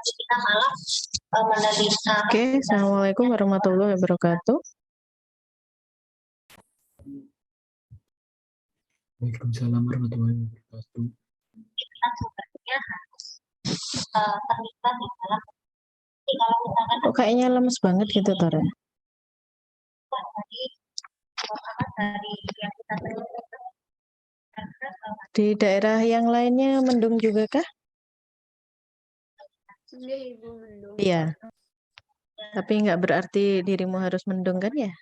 kita malah menderita. Oke, Assalamualaikum warahmatullahi wabarakatuh. Waalaikumsalam warahmatullahi wabarakatuh. Kita sebenarnya harus terlibat di dalam. Kalau misalkan Kok kayaknya lemes banget gitu, Tara? dari yang kita terlibat, Di daerah yang lainnya mendung juga kah? Ibu mendung. Iya. Tapi nggak berarti dirimu harus mendung kan ya?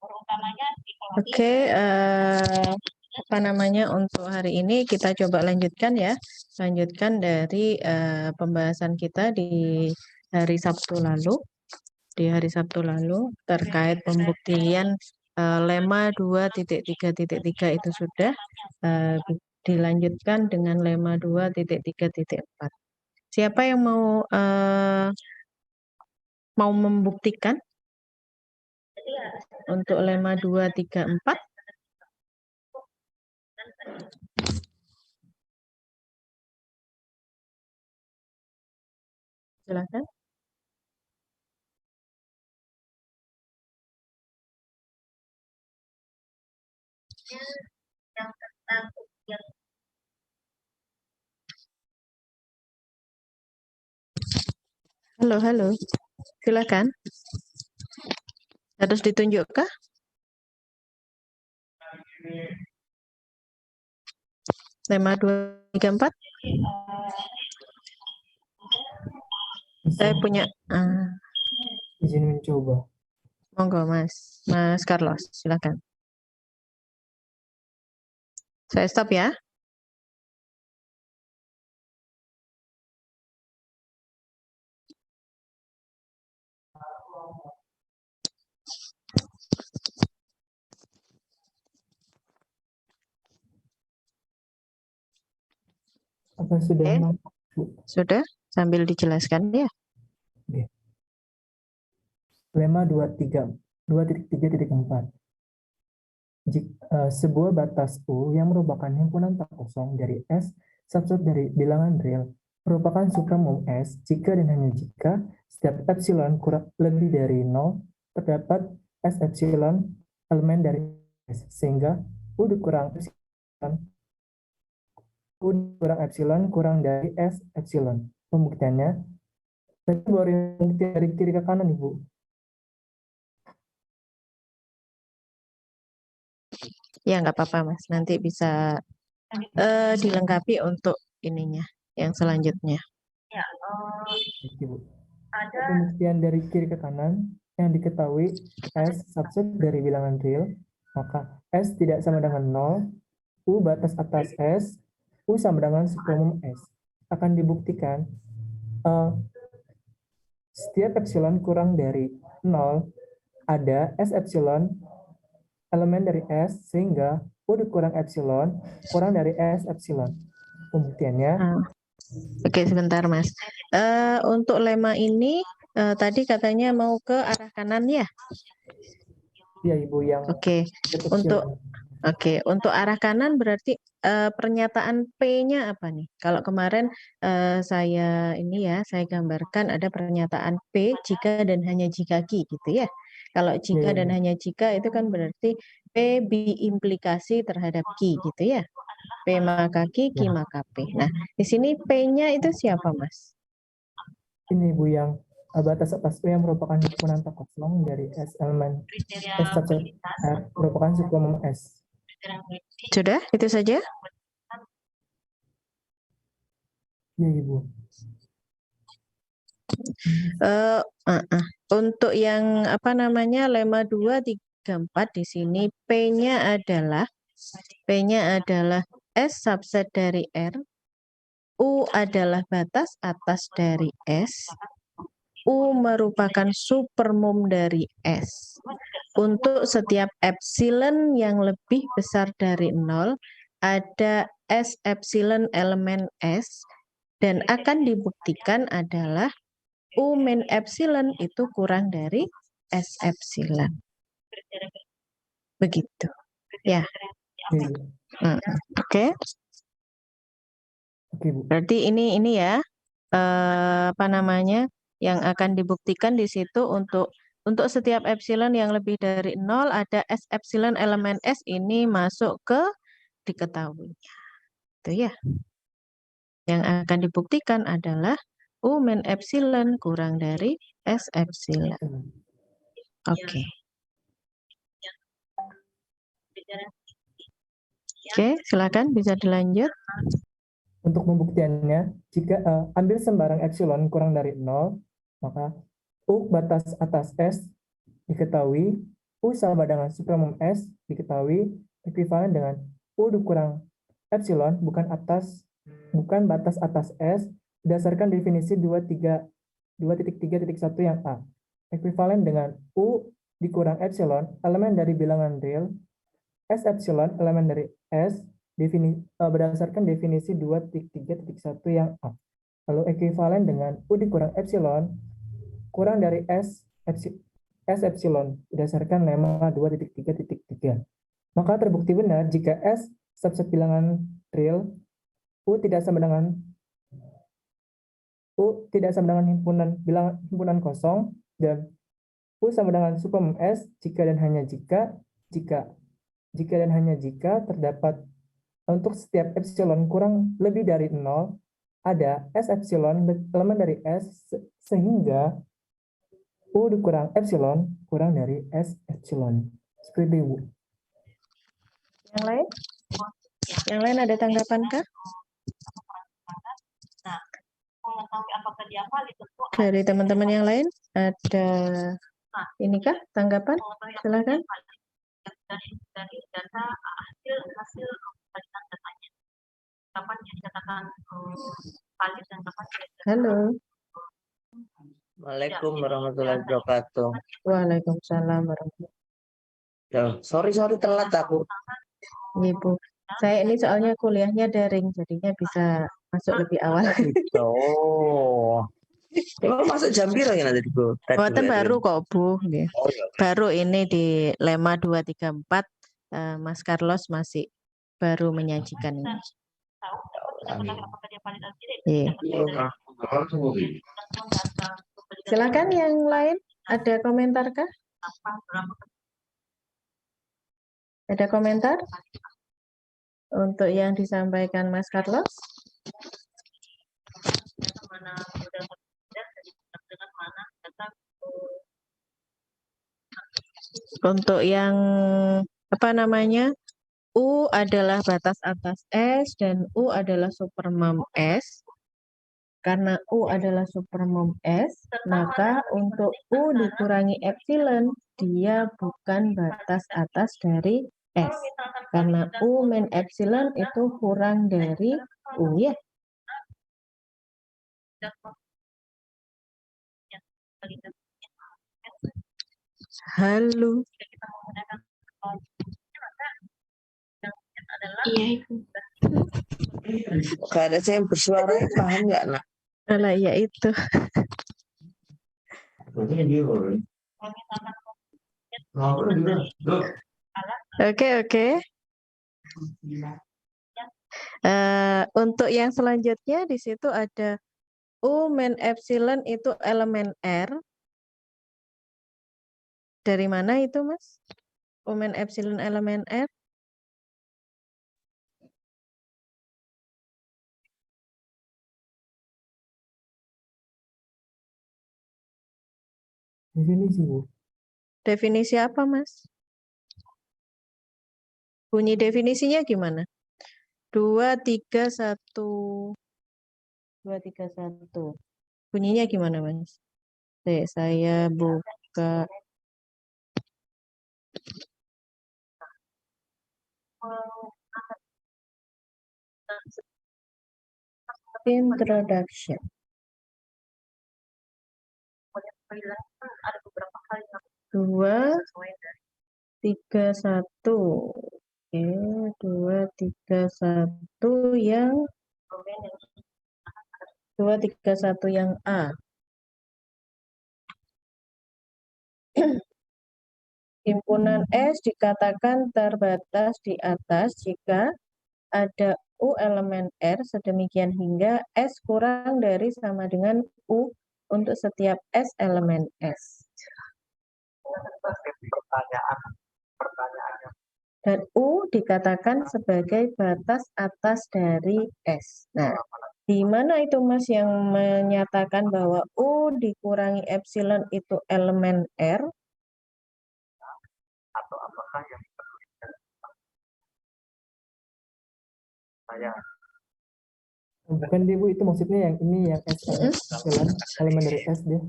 utamanya Oke, apa namanya untuk hari ini kita coba lanjutkan ya. Lanjutkan dari pembahasan kita di hari Sabtu lalu. Di hari Sabtu lalu terkait pembuktian lema 2.3.3 itu sudah dilanjutkan dengan lema 2.3.4. Siapa yang mau membuktikan untuk lema 2, 3, 4? Silakan. yang tentang yang Halo. Silakan. Harus ditunjukkah? Lema 2, 3, 4? Saya punya. Izin mencoba. Monggo, Mas Carlos, silakan. Saya stop ya. Apa sudah Oke. nampak, Bu? Sudah, sambil dijelaskan ya. Oke. Lema 2.3.4. Sebuah batas U yang merupakan himpunan tak kosong dari S subset dari bilangan real merupakan supremum S jika dan hanya jika setiap epsilon kurang lebih dari 0 terdapat S epsilon elemen dari S, sehingga U dikurang epsilon kurang dari S epsilon. Pembuktiannya, berarti dari kiri ke kanan, Ibu. Ya, nggak apa-apa, Mas. Nanti bisa dilengkapi untuk ininya, yang selanjutnya. ya Ibu. ada Pembuktian dari kiri ke kanan yang diketahui S subset dari bilangan real, maka S tidak sama dengan 0, U batas atas S, U sama dengan supremum S. Akan dibuktikan setiap epsilon kurang dari 0 ada S epsilon elemen dari S, sehingga U dikurang epsilon kurang dari S epsilon. Pembuktiannya, Oke, sebentar, Mas. Untuk lema ini tadi katanya mau ke arah kanan ya? ya Ibu, yang Oke. Untuk arah kanan berarti pernyataan P-nya apa nih? Kalau kemarin saya gambarkan ada pernyataan P jika dan hanya jika Q gitu ya. Kalau jika dan hanya jika itu kan berarti P biimplikasi terhadap Q gitu ya. P maka Q, Q maka P. Nah, di sini P-nya itu siapa, Mas? ini Ibu, yang batas atas U yang merupakan himpunan tak kosong dari S elemen S subset R merupakan supremum S. Sudah, itu saja? Ya Ibu. Untuk yang lema 2, 3, 4 di sini P-nya adalah S subset dari R, U adalah batas atas dari S, U merupakan supermum dari S. Untuk setiap epsilon yang lebih besar dari 0, ada S epsilon elemen S, dan akan dibuktikan adalah U min epsilon itu kurang dari S epsilon. Begitu. Ya. Iya, Bu. Oke. Oke, Bu. Berarti ini ya, apa namanya, yang akan dibuktikan di situ untuk setiap epsilon yang lebih dari 0 ada S epsilon elemen S ini masuk ke diketahui. Itu ya. Yang akan dibuktikan adalah U min epsilon kurang dari S epsilon. Oke. Oke, silakan bisa dilanjut. Untuk pembuktiannya, jika ambil sembarang epsilon kurang dari 0, maka U batas atas S diketahui, U sama dengan supremum S diketahui, ekuivalen dengan U dikurang epsilon bukan batas atas S berdasarkan definisi 2.3.1 yang A. Ekuivalen dengan U dikurang epsilon elemen dari bilangan real, S epsilon elemen dari S berdasarkan definisi 2.3.1 yang A. Lalu ekuivalen dengan U dikurang epsilon kurang dari S epsilon berdasarkan lemma 2.3.3. Maka terbukti benar jika S subset bilangan real U tidak sama dengan himpunan kosong dan U sama dengan supremum S jika dan hanya jika terdapat untuk setiap epsilon kurang lebih dari 0 ada S epsilon elemen dari S sehingga U dikurang epsilon kurang dari S epsilon. Seperti itu, Bu. Yang lain? Yang lain ada tanggapan kah? Mengetahui apakah dia valid tentu Dari teman-teman yang lain ada ini kah tanggapan? Silakan. dari data hasil validan datanya. Kapan dia dikatakan valid dan kapan dia dikatakan Halo. Waalaikumsalam warahmatullahi wabarakatuh. Waalaikumsalam warahmatullahi Sorry telat aku. wabarakatuh. Ibu, saya ini soalnya kuliahnya daring, jadinya bisa masuk lebih awal. Oh, emang masuk jam berapa ya nanti Bu? Buatan baru kok Bu. Nggih. Oh, iya. Baru ini di lemma 234 Mas Carlos masih baru menyajikan ini. tahu apakah dia valid atau tidak. Iya. Silakan yang lain, ada komentar kah? Ada komentar untuk yang disampaikan Mas Carlos? Untuk yang apa namanya? U adalah batas atas S dan U adalah supermum S. Karena U adalah supermum S, maka untuk U dikurangi epsilon, dia bukan batas atas dari S. Karena U min epsilon itu kurang dari U ya. Halo. Iya, Ibu. Gak ada saya yang bersuara, paham nggak nak? Alah, ya itu. Oke. Untuk yang selanjutnya di situ ada U min epsilon itu elemen R. Dari mana itu, Mas? U min epsilon elemen R? Definisi, Bu. Definisi apa, Mas? Bunyi definisinya gimana? 231. Bunyinya gimana, Mas? Saya buka introduction. Ada beberapa hal yang 231. Oke, 231 yang 231 yang A. Himpunan S dikatakan terbatas di atas jika ada U elemen R sedemikian hingga S kurang dari sama dengan U untuk setiap S elemen S. Dan U dikatakan sebagai batas atas dari S. Nah, di mana itu Mas yang menyatakan bahwa U dikurangi epsilon itu elemen R? Atau apakah yang dituliskan saya Bukan deh Bu, itu maksudnya yang ini yang S epsilon elemen dari S deh.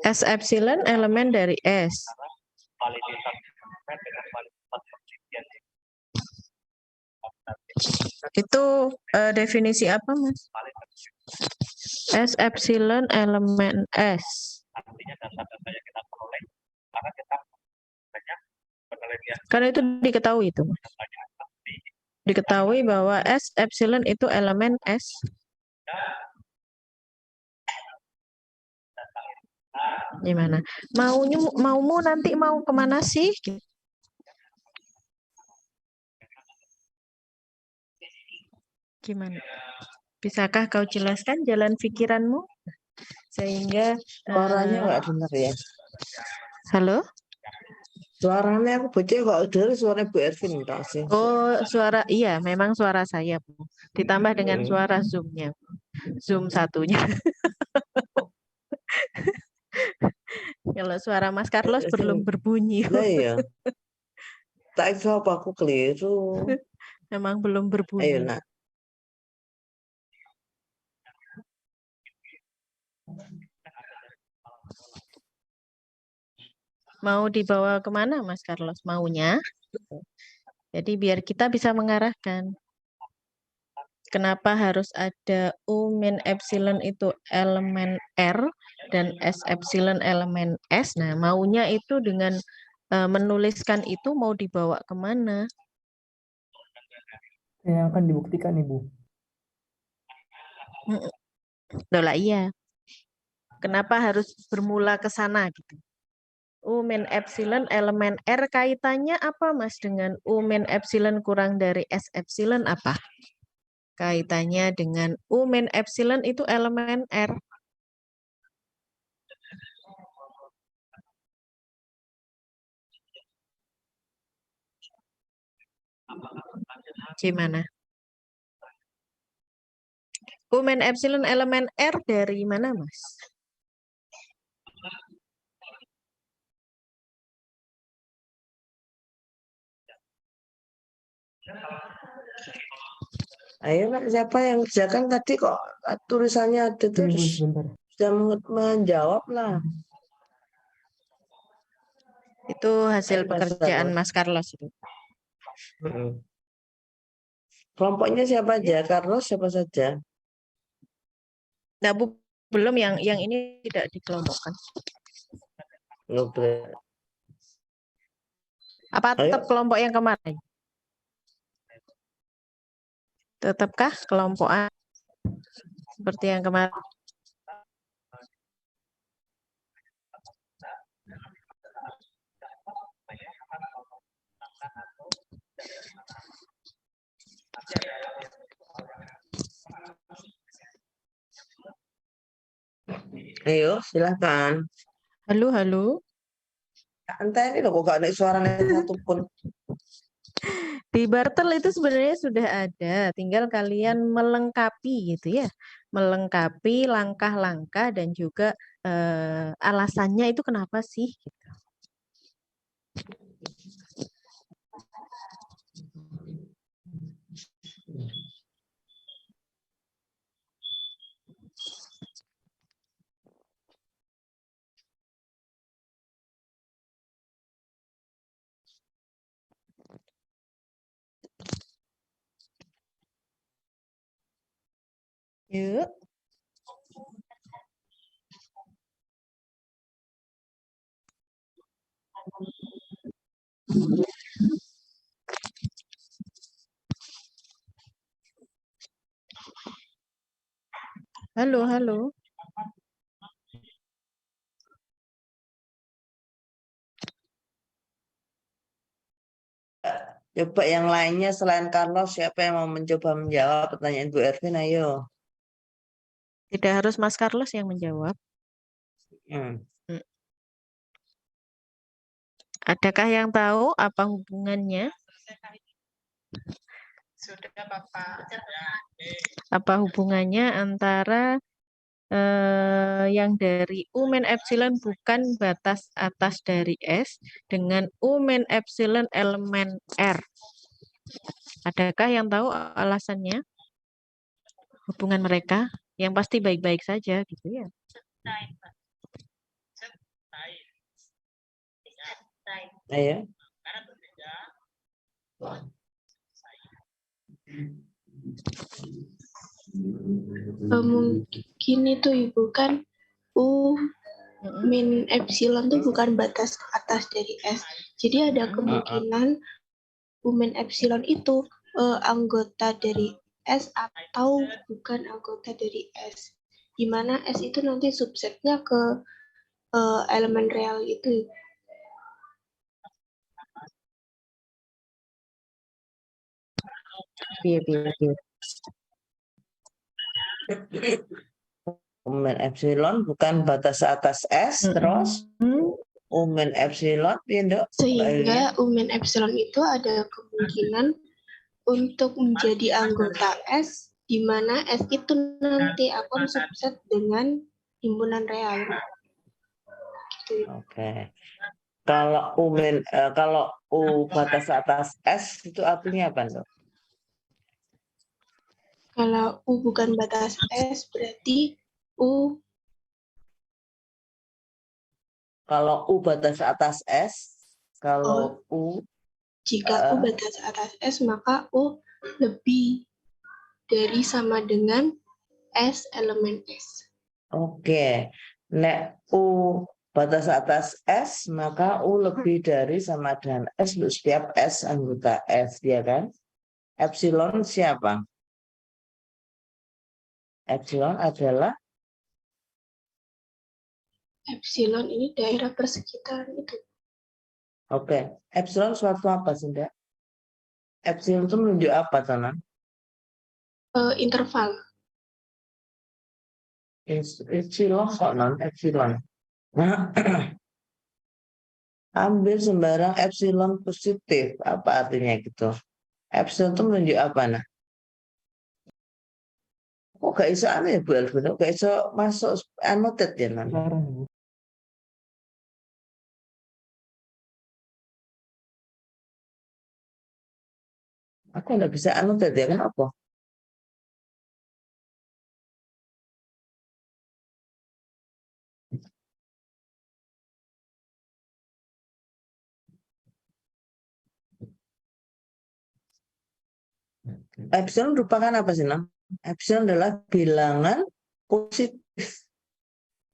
S epsilon elemen dari S. validitas dengan validitas penelitian Itu definisi apa Mas? S epsilon elemen S. artinya data-data yang kita peroleh karena kita banyak penelitian Karena itu diketahui itu Mas. banyak ahli Diketahui bahwa S epsilon itu elemen S. Gimana? Maumu nanti mau kemana sih? Gimana? Bisakah kau jelaskan jalan pikiranmu? Sehingga Suaranya nggak dengar ya. halo? Suaranya aku baca kok dengar suara Bu Ervin enggak sih? Oh, suara iya, memang suara saya, Bu. Ditambah dengan suara Zoom-nya. Zoom satunya. Kalau suara Mas Carlos belum berbunyi. Nah iya. Tak tahu apa aku keliru. Memang belum Ayo berbunyi. nak. Mau dibawa kemana Mas Carlos? Maunya? Jadi biar kita bisa mengarahkan. Kenapa harus ada U min epsilon itu elemen R dan S epsilon elemen S? Nah, maunya itu dengan menuliskan itu mau dibawa kemana? Yang akan dibuktikan Ibu. Loh lah iya. Kenapa harus bermula ke sana gitu? U min epsilon elemen R kaitannya apa Mas dengan U min epsilon kurang dari S epsilon apa? Kaitannya dengan U min epsilon itu elemen R. Gimana? U min epsilon elemen R dari mana Mas? Ayo nak, siapa yang kerjakan tadi kok tulisannya ada Ibu terus sebentar. sudah menjawab lah. Itu hasil Ayo, Mas pekerjaan Carlos. Mas Carlos itu. Kelompoknya siapa aja? Carlos siapa saja? Nah, Bu, belum yang ini tidak dikelompokkan. Ngobrol. Apa Ayo. tetap kelompok yang kemarin? Tetapkah kelompokan seperti yang kemarin? Ayo silakan. Halo, halo. Entah ini loh kok gak ada suaranya satu pun. Di Bartel itu sebenarnya sudah ada, tinggal kalian melengkapi gitu ya. Melengkapi langkah-langkah dan juga alasannya itu kenapa sih gitu. Yuk. Halo, halo. Coba yang lainnya selain Carlos, siapa yang mau mencoba menjawab pertanyaan Bu Ervin? Ayo. Tidak harus Mas Carlos yang menjawab. Hmm. Adakah yang tahu apa hubungannya? Sudah Bapak. Apa hubungannya antara yang dari U min epsilon bukan batas atas dari S dengan U min epsilon elemen R? Adakah yang tahu alasannya? Hubungan mereka yang pasti baik-baik saja gitu ya. Ayo. Mungkin itu Ibu kan U min epsilon itu bukan batas atas dari S. Jadi ada kemungkinan U min epsilon itu anggota dari S atau bukan anggota dari S. Di mana S itu nanti subsetnya ke elemen real itu. Iya. U min epsilon bukan batas atas S, terus U min epsilon, Sehingga U min epsilon itu ada kemungkinan untuk menjadi anggota S, di mana S itu nanti akan subset dengan himpunan real. Gitu. Oke. Kalau kalau U batas atas S itu artinya apa tuh? Kalau U bukan batas S, berarti U. Kalau U batas atas S, kalau U Jika U batas atas S, maka U lebih dari sama dengan S elemen S. Oke. Nek U batas atas S, maka U lebih dari sama dengan S untuk setiap S anggota S, ya kan? Epsilon siapa? Epsilon adalah Epsilon ini daerah persekitaran itu. oke. Epsilon suatu apa sih, Ndak? Epsilon itu menunjuk apa, Tanan? Interval. Epsilon kok non epsilon. Nah, ambil sembarang epsilon positif, apa artinya gitu? Epsilon itu menunjuk apa, nah? Kok gak bisa aneh ya Bu Elvin? Kok gak bisa masuk annotate ya nanti? Larang, Bu. Aku nggak bisa annotate ya, kenapa? Epsilon merupakan apa sih, Nam? Epsilon adalah bilangan positif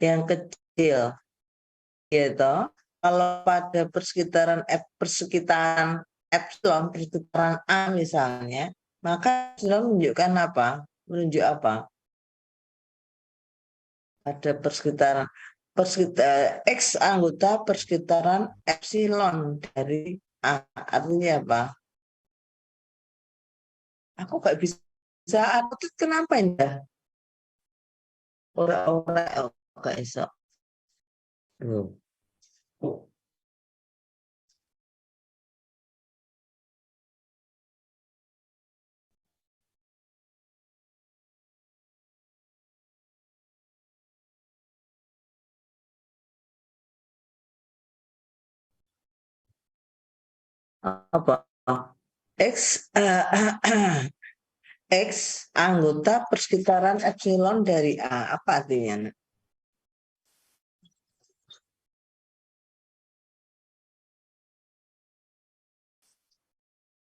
yang kecil, gitu. Kalau pada persekitaran epsilon, persekitaran A misalnya, maka epsilon menunjukkan apa? Menunjuk apa? Pada persekitaran X anggota persekitaran epsilon dari A. Artinya apa? Aku gak bisa anotit, kenapa ya? Orang-orang gak bisa. Apa? X X anggota persekitaran epsilon dari A. Apa artinya?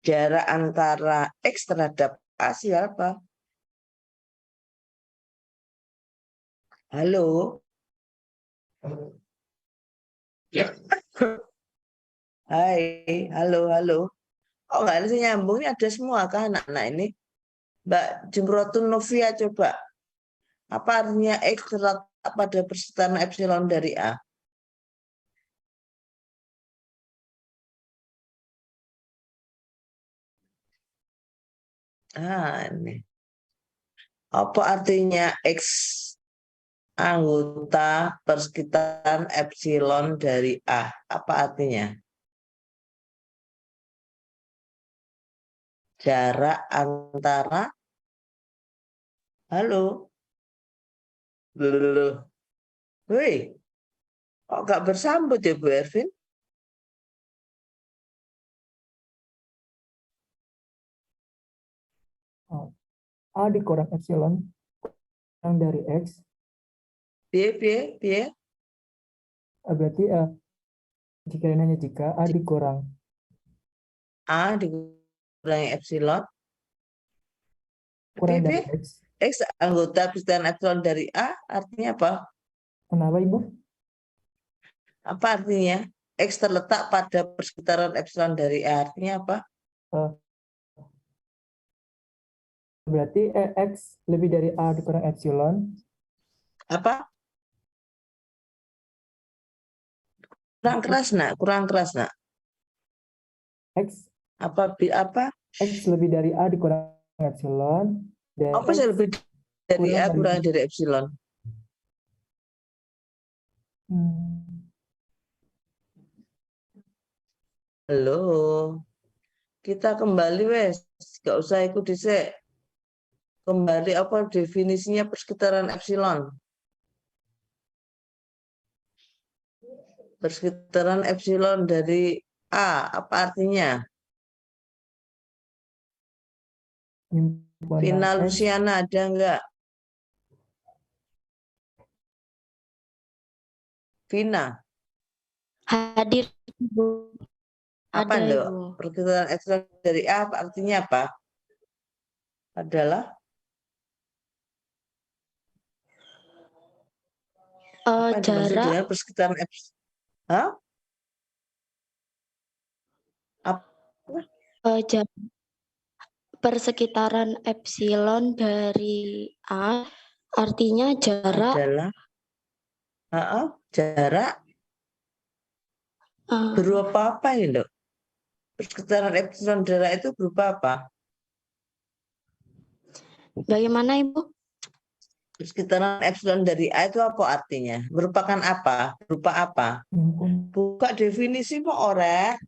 Jarak antara X terhadap A siapa? Halo? Hai, halo. Oh, nggak ada nyambung, ini ada semua kan anak-anak ini. Mbak Jumrotun Novia, coba. Apa artinya X terletak pada persekitaran epsilon dari A? Ini. Apa artinya X anggota persekitaran epsilon dari A? Apa artinya? Jarak antara, halo, woi, kok nggak bersambut ya Bu Ervin? A dikurang epsilon kurang dari X, Piye? berarti jika dan hanya jika A dikurang A dikurangi epsilon. kurang dari Piye? X. X anggota persekitaran epsilon dari A artinya apa? Kenapa Ibu? Apa artinya? X terletak pada persekitaran epsilon dari A artinya apa? Berarti X lebih dari A dikurang epsilon. Apa? Kurang keras nak. X Apa? X lebih dari A dikurang epsilon. Dan Apa sih lebih dari A kurang dari epsilon? Halo, kita kembali wes, gak usah ikut dhisik. Kembali apa definisinya persekitaran epsilon? Persekitaran epsilon dari A, apa artinya? Vina Luciana ada enggak? Vina, Hadir, Ibu. apa Ada, Nduk? Ibu. Persekitaran epsilon dari A apa artinya apa? Adalah apa yang dimaksud Jarak dengan persekitaran epsilon? Hah? jarak persekitaran epsilon dari A artinya jarak Adalah jarak berupa apa ini Nduk? Persekitaran epsilon dari itu berupa apa? bagaimana Ibu? Persekitaran epsilon dari A itu apa artinya? Merupakan apa? Berupa apa? Buka definisi mau orek.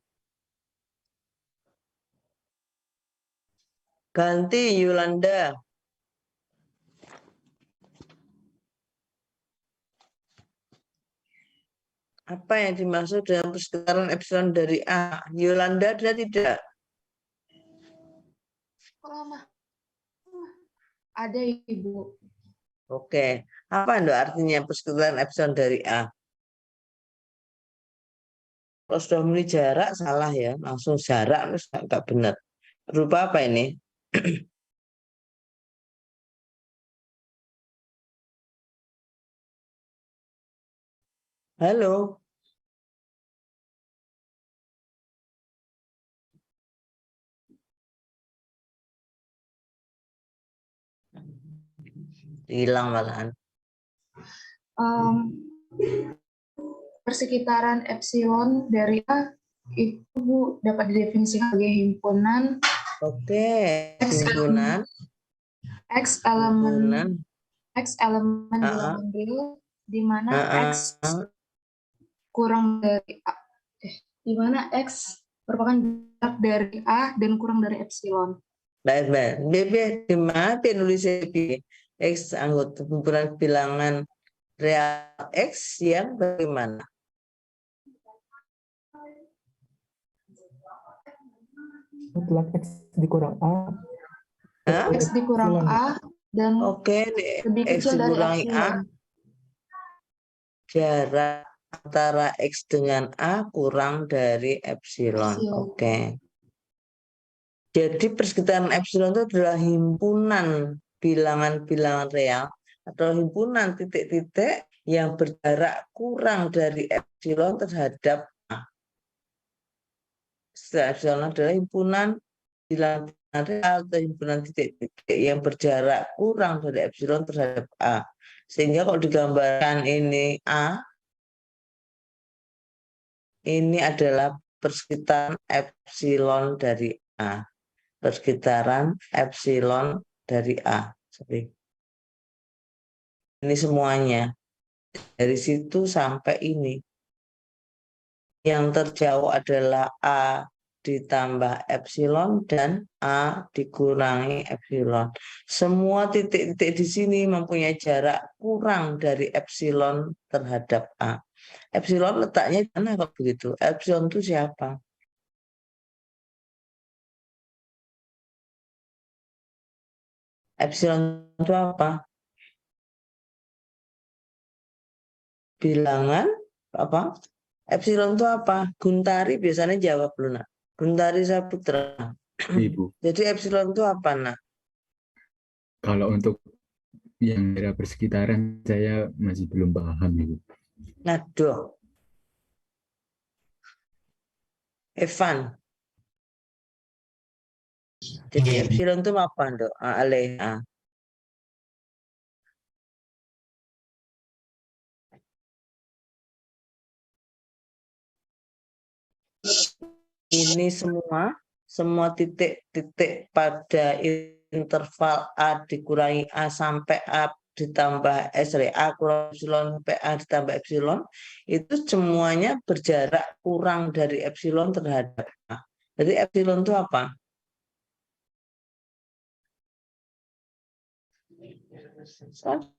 Ganti Yolanda. Apa yang dimaksud dengan persekitaran epsilon dari A? Yolanda ada tidak? Ada Ibu. Oke. Apa Nduk artinya persekitaran epsilon dari A? Kalau sudah memilih jarak salah ya, langsung jarak terus nggak benar. Berupa apa ini? Halo. Hilang malahan. Persekitaran epsilon dari A itu Bu dapat didefinisikan sebagai himpunan Oke, himpunan X elemen bilangan real di mana X kurang dari A, di mana X merupakan jarak dari A dan kurang dari epsilon. Baik. BB di mana penulisnya B? X anggota himpunan bilangan real X yang bagaimana? Mutlak X dikurang A. X dikurang A dan Oke, lebih X kecil dari dikurangi A. epsilon. Jarak antara X dengan A kurang dari epsilon. Oke. Jadi persekitaran epsilon itu adalah himpunan bilangan-bilangan real atau himpunan titik-titik yang berjarak kurang dari epsilon terhadap A. Epsilon adalah himpunan bilangan real atau himpunan titik-titik yang berjarak kurang dari epsilon terhadap A. Sehingga kalau digambarkan ini A, ini adalah persekitaran epsilon dari A. persekitaran epsilon dari A. Sorry. Ini semuanya. Dari situ sampai ini. Yang terjauh adalah A ditambah epsilon dan A dikurangi epsilon. Semua titik-titik di sini mempunyai jarak kurang dari epsilon terhadap A. Epsilon letaknya di mana kalau begitu? Epsilon itu siapa? Epsilon itu apa? Bilangan apa? Epsilon itu apa? Guntari biasanya jawab Luna. Guntari Saputra. Ibu. Jadi epsilon itu apa, nak? Kalau untuk yang daerah persekitaran saya masih belum paham, Ibu. Nadoh. Evan. Jadi epsilon itu apa, Dok? Alea. Ini semua titik-titik pada interval A dikurangi A sampai A ditambah A kurang epsilon sampai A ditambah epsilon, itu semuanya berjarak kurang dari epsilon terhadap A. Jadi epsilon itu apa?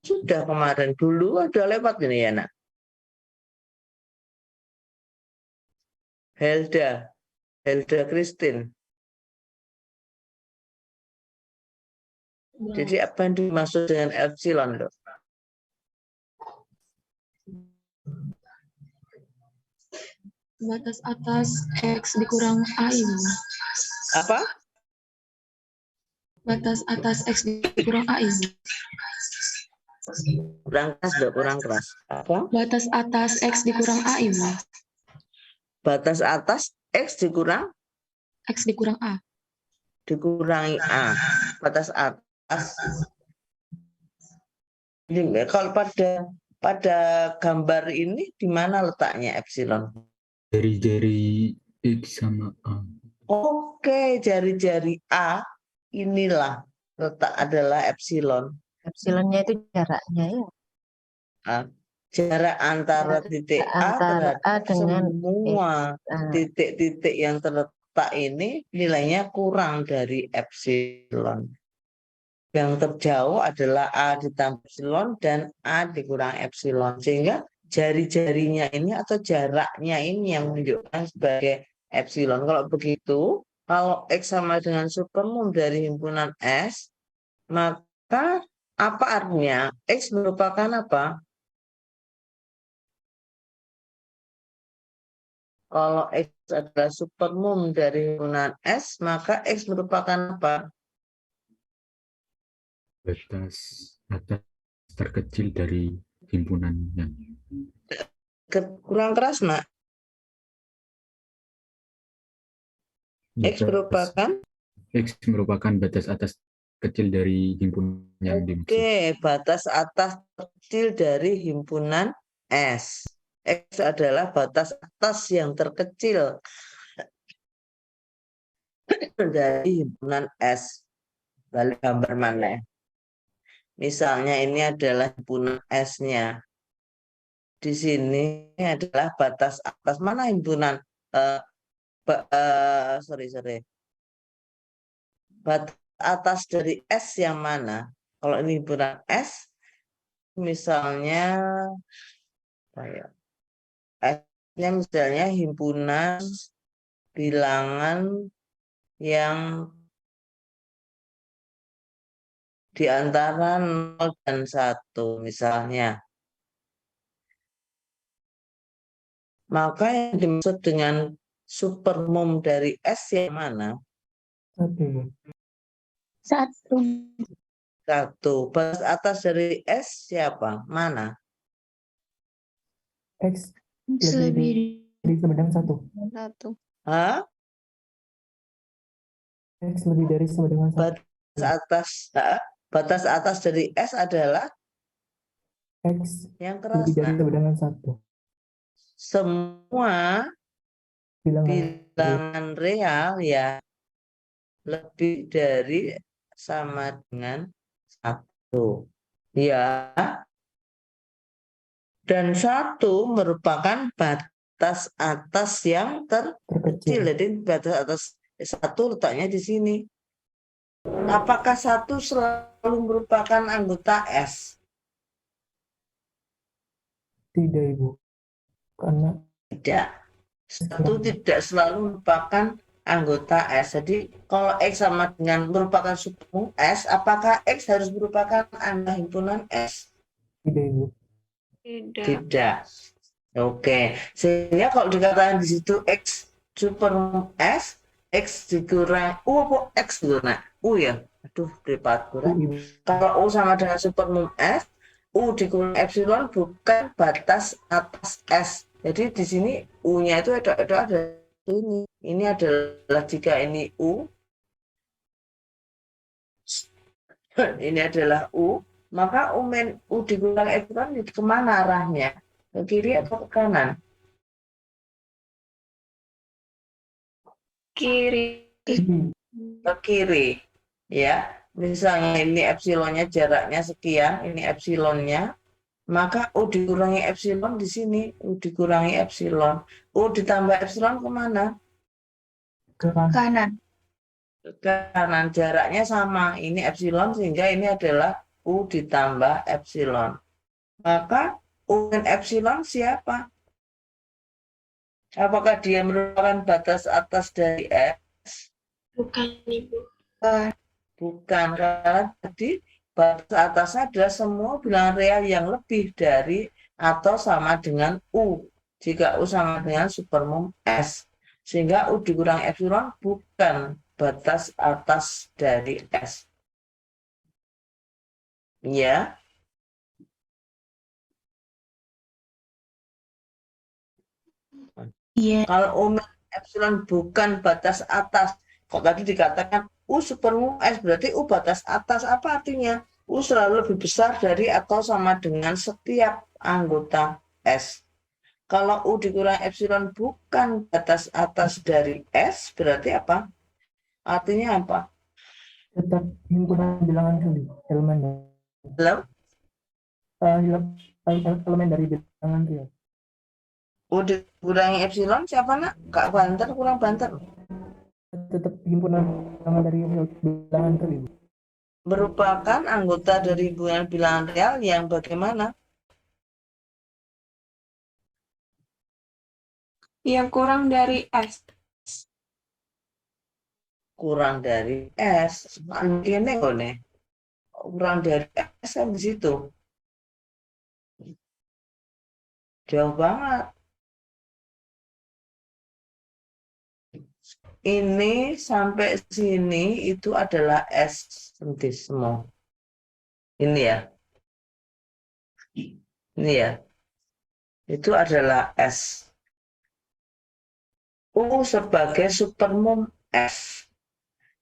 Sudah kemarin dulu ada lewat ini ya, nak. Helda Christine. Jadi apa yang dimaksud dengan epsilon, Dok? Batas atas X dikurang A ini. Apa? Batas atas X dikurang A ini. Kurang keras, Dok, kurang keras. Apa? Batas atas X dikurang A ini. Batas atas X dikurang X dikurang A. dikurangi A. Batas atas. Ini kalau pada gambar ini di mana letaknya epsilon? Jari-jari X sama A. Oke, jari-jari A inilah letak adalah epsilon. Epsilonnya itu jaraknya ya. Jarak antara titik A Antara A terhadap dengan semua titik-titik yang terletak ini nilainya kurang dari epsilon. Yang terjauh adalah A ditambah epsilon dan A dikurang epsilon. Sehingga jari-jarinya ini atau jaraknya ini yang menunjukkan sebagai epsilon. Kalau begitu, kalau X sama dengan supermum dari himpunan S, maka apa artinya? X merupakan apa? Kalau X adalah supermum dari himpunan S, maka X merupakan apa? Batas atas terkecil dari himpunannya. Kurang keras, nak. X merupakan batas atas kecil dari himpunan yang dimaksud. Oke, batas atas kecil dari himpunan S. X adalah batas atas yang terkecil dari himpunan S. Balik gambar mana? Misalnya ini adalah himpunan S-nya. Di sini adalah batas atas. Mana himpunan? Batas atas dari S yang mana? Kalau ini himpunan S, misalnya S-nya misalnya himpunan bilangan yang di antara 0 dan 1 misalnya. Maka yang dimaksud dengan supermum dari S yang mana? Satu. Batas atas dari S siapa? Mana? X lebih dari sama dengan 1. Hah? X lebih dari sama dengan 1. Batas atas dari S adalah X yang keras. lebih dari sama dengan 1. Semua bilangan real ya lebih dari sama dengan 1. Ya. Dan 1 merupakan batas atas yang terkecil. Jadi batas atas 1 letaknya di sini. Apakah 1 selalu merupakan anggota S? Tidak, Ibu. Karena Tidak. 1 tidak selalu merupakan anggota S. Jadi kalau X sama dengan merupakan supermum S, apakah X harus merupakan angka himpunan S? tidak, Ibu. Tidak. Oke. Sehingga kalau dikatakan di situ X supermum S, X dikurang U apa X dikurang U ya? Aduh, privat kurang. Kalau U sama dengan supermum S, U dikurang epsilon bukan batas atas S. Jadi di sini U-nya itu ada ini. Ini adalah jika ini U, ini adalah U, maka U dikurang epsilon kemana arahnya? Ke kiri atau ke kanan? Kiri. Ke kiri. Ya, misalnya ini epsilonnya jaraknya sekian, ini epsilonnya. Maka U dikurangi epsilon di sini, U dikurangi epsilon. U ditambah epsilon kemana? Ke kanan. Ke kanan, jaraknya sama. Ini epsilon sehingga ini adalah U ditambah epsilon. Maka U dan epsilon siapa? Apakah dia merupakan batas atas dari S? Bukan, Ibu. Bukan, karena tadi batas atasnya adalah semua bilangan real yang lebih dari atau sama dengan U. Jika U sama dengan supermum S. Sehingga U dikurang epsilon bukan batas atas dari S. Ya. Iya. Kalau U epsilon bukan batas atas. Kok tadi dikatakan U supermum S, berarti U batas atas. Apa artinya? U selalu lebih besar dari atau sama dengan setiap anggota S. Kalau U dikurang epsilon bukan batas atas dari S, berarti apa? Artinya apa? Tetap himpunan bilangan real, elemen dari bilangan real. U dikurangi epsilon siapa nak? Kak Banter kurang banter. Tetap himpunan bilangan dari bilangan real, Ibu. Merupakan anggota dari himpunan bilangan real yang bagaimana? Yang kurang dari S. Kurang dari S. Ini kok nih. Kurang dari S kan di situ. Jauh banget. Ini sampai sini itu adalah S semua. Ini ya. Ini ya. Itu adalah S. U sebagai supermum S.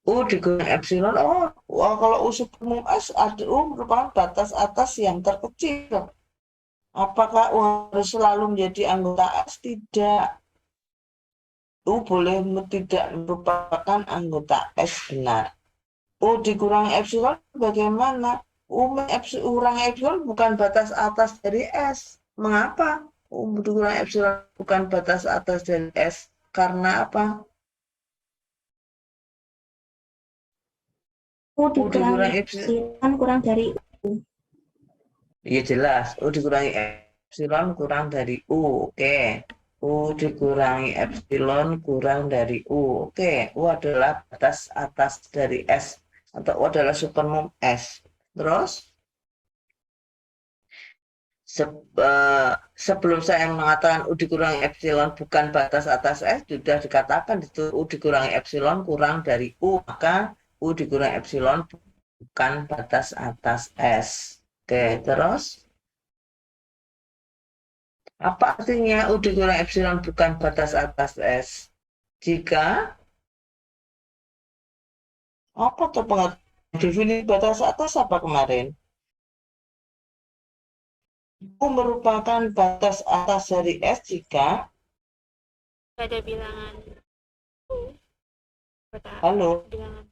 U dikurang epsilon. Oh, kalau U supermum S, U merupakan batas atas yang terkecil. Apakah U harus selalu menjadi anggota S? Tidak. U boleh tidak merupakan anggota S benar. U dikurangi epsilon bagaimana? U kurangi epsilon bukan batas atas dari S. Mengapa? U dikurangi epsilon bukan batas atas dari S. Karena apa? U dikurangi epsilon kurang dari U. Iya jelas. U dikurangi epsilon kurang dari U. Oke. U dikurangi epsilon kurang dari U. Oke. U adalah batas atas dari S. Atau U adalah supermum S. Terus? Sebelum saya mengatakan U dikurangi epsilon bukan batas atas S, sudah dikatakan itu U dikurangi epsilon kurang dari U, maka U dikurangi epsilon bukan batas atas S. Oke, terus apa artinya U dikurangi epsilon bukan batas atas S? Jika apa tuh pengertian definisi batas atas apa kemarin? U merupakan batas atas dari S jika ada bilangan U. Halo. Bilangan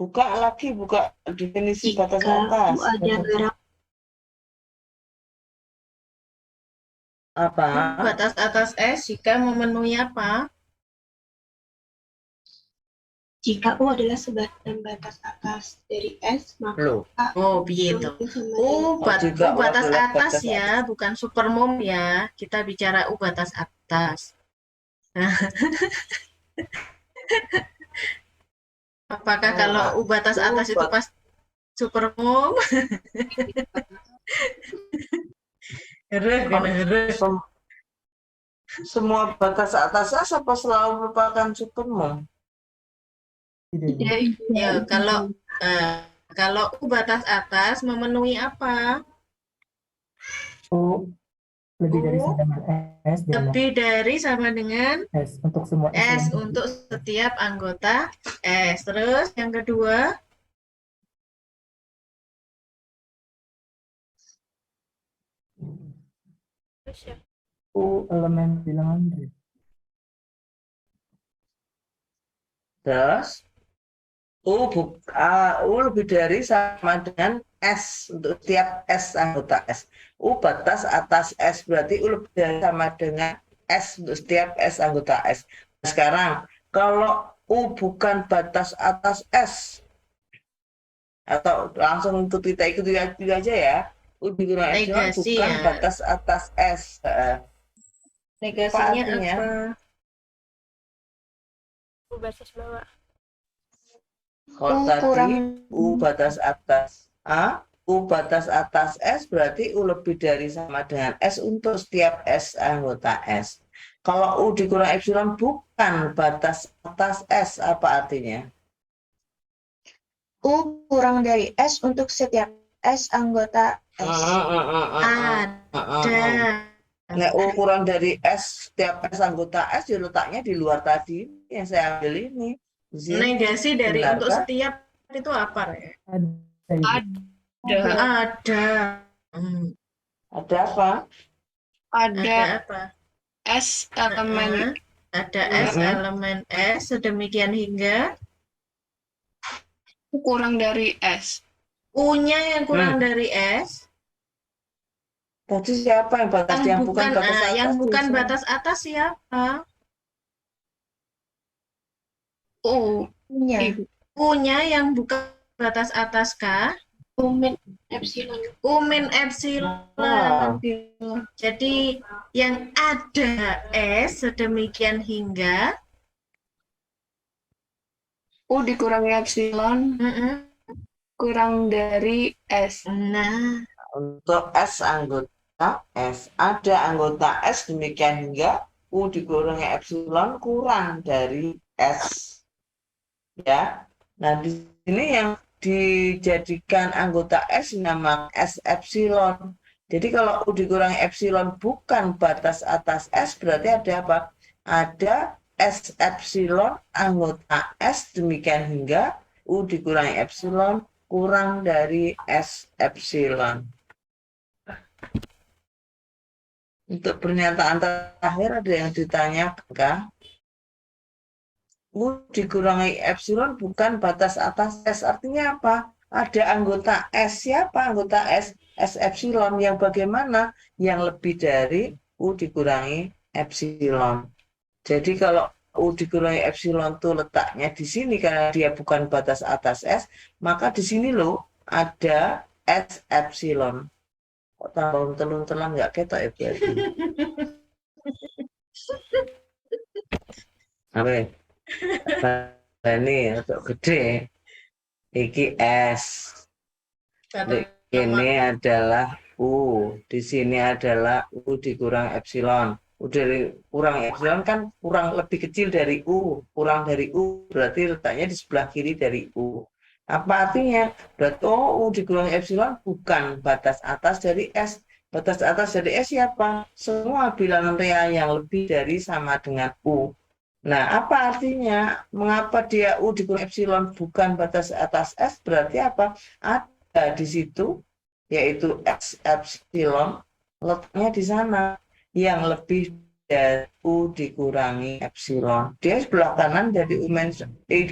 buka definisi batas Jika atas. U ada garam Apa? Batas atas S jika memenuhi apa? Jika U adalah sebatas batas atas dari S, maka Loh. Oh, begitu. Jika U batas adalah atas batas ya, bukan supermom ya. Kita bicara U batas atas. Apakah kalau U batas atas itu pas supermom? Semua batas atas S apa selalu merupakan supermom? Tidak. Ya, kalau U batas atas memenuhi apa? U lebih dari sama dengan S dan Lebih dari sama dengan S untuk semua S elemen. untuk setiap anggota S. Terus yang kedua, U elemen bilangan real. Terus U lebih dari sama dengan S untuk setiap S anggota S. U batas atas S berarti U lebih dari sama dengan S untuk setiap S anggota S. Sekarang kalau U bukan batas atas S atau langsung untuk kita ikuti aja ya. U dikurangi epsilon negasi bukan ya. batas atas S. Negasinya artinya? apa? U basis bawah. Kalau tadi U batas atas A, U batas atas S berarti U lebih dari sama dengan S untuk setiap S anggota S. Kalau U dikurang epsilon bukan batas atas S, apa artinya? U kurang dari S untuk setiap S anggota S. Ada. Nah, U kurang dari S setiap S anggota S ya letaknya di luar tadi yang saya ambil ini. Negasi dari Benarkah? untuk setiap itu apa, Re? Ada. Ada. Ada apa? Ada apa? S elemen Ada S elemen S sedemikian hingga kurang dari S. U-nya yang kurang dari S. Tadi siapa yang batas yang bukan batas atas? Yang bukan batas atas siapa? U-nya. U-nya yang bukan batas atas kah? U min epsilon. U min epsilon. Jadi yang ada S sedemikian hingga U dikurangi epsilon kurang dari S. Nah, untuk S anggota S ada anggota S demikian hingga U dikurangi epsilon kurang dari S. Ya. Nah, di sini yang dijadikan anggota S nama S epsilon. Jadi kalau U dikurangi epsilon bukan batas atas S berarti ada apa? Ada S epsilon anggota S demikian hingga U dikurangi epsilon kurang dari S epsilon. Untuk pernyataan terakhir ada yang ditanyakan kah? U dikurangi epsilon bukan batas atas S, artinya apa? Ada anggota S, siapa anggota S? S epsilon yang bagaimana? Yang lebih dari U dikurangi epsilon. Jadi kalau U dikurangi epsilon itu letaknya di sini karena dia bukan batas atas S, maka di sini loh ada S epsilon. Kok tambah telun-telan nggak ketok ya berarti? Apa? Ini untuk gede. Iki S. Ini adalah U. Di sini adalah U dikurang epsilon. U dari kurang epsilon kan kurang lebih kecil dari U. Kurang dari U berarti letaknya di sebelah kiri dari U. Apa artinya? Berarti U dikurang epsilon bukan batas atas dari S. Batas atas dari S siapa? Semua bilangan real yang lebih dari sama dengan U. Nah, apa artinya? Mengapa dia U dikurang epsilon bukan batas atas S? Berarti apa? Ada di situ, yaitu X epsilon, letaknya di sana, yang lebih dari U dikurangi epsilon. Dia sebelah kanan jadi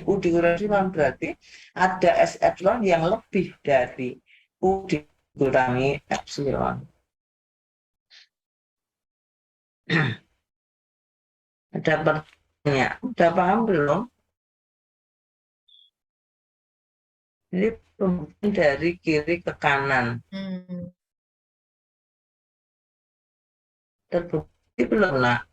U dikurangi epsilon, berarti ada S epsilon yang lebih dari U dikurangi epsilon. Ada pertanyaan? Udah paham belum? Ini pembuktian dari kiri ke kanan. Terbukti belum, nak?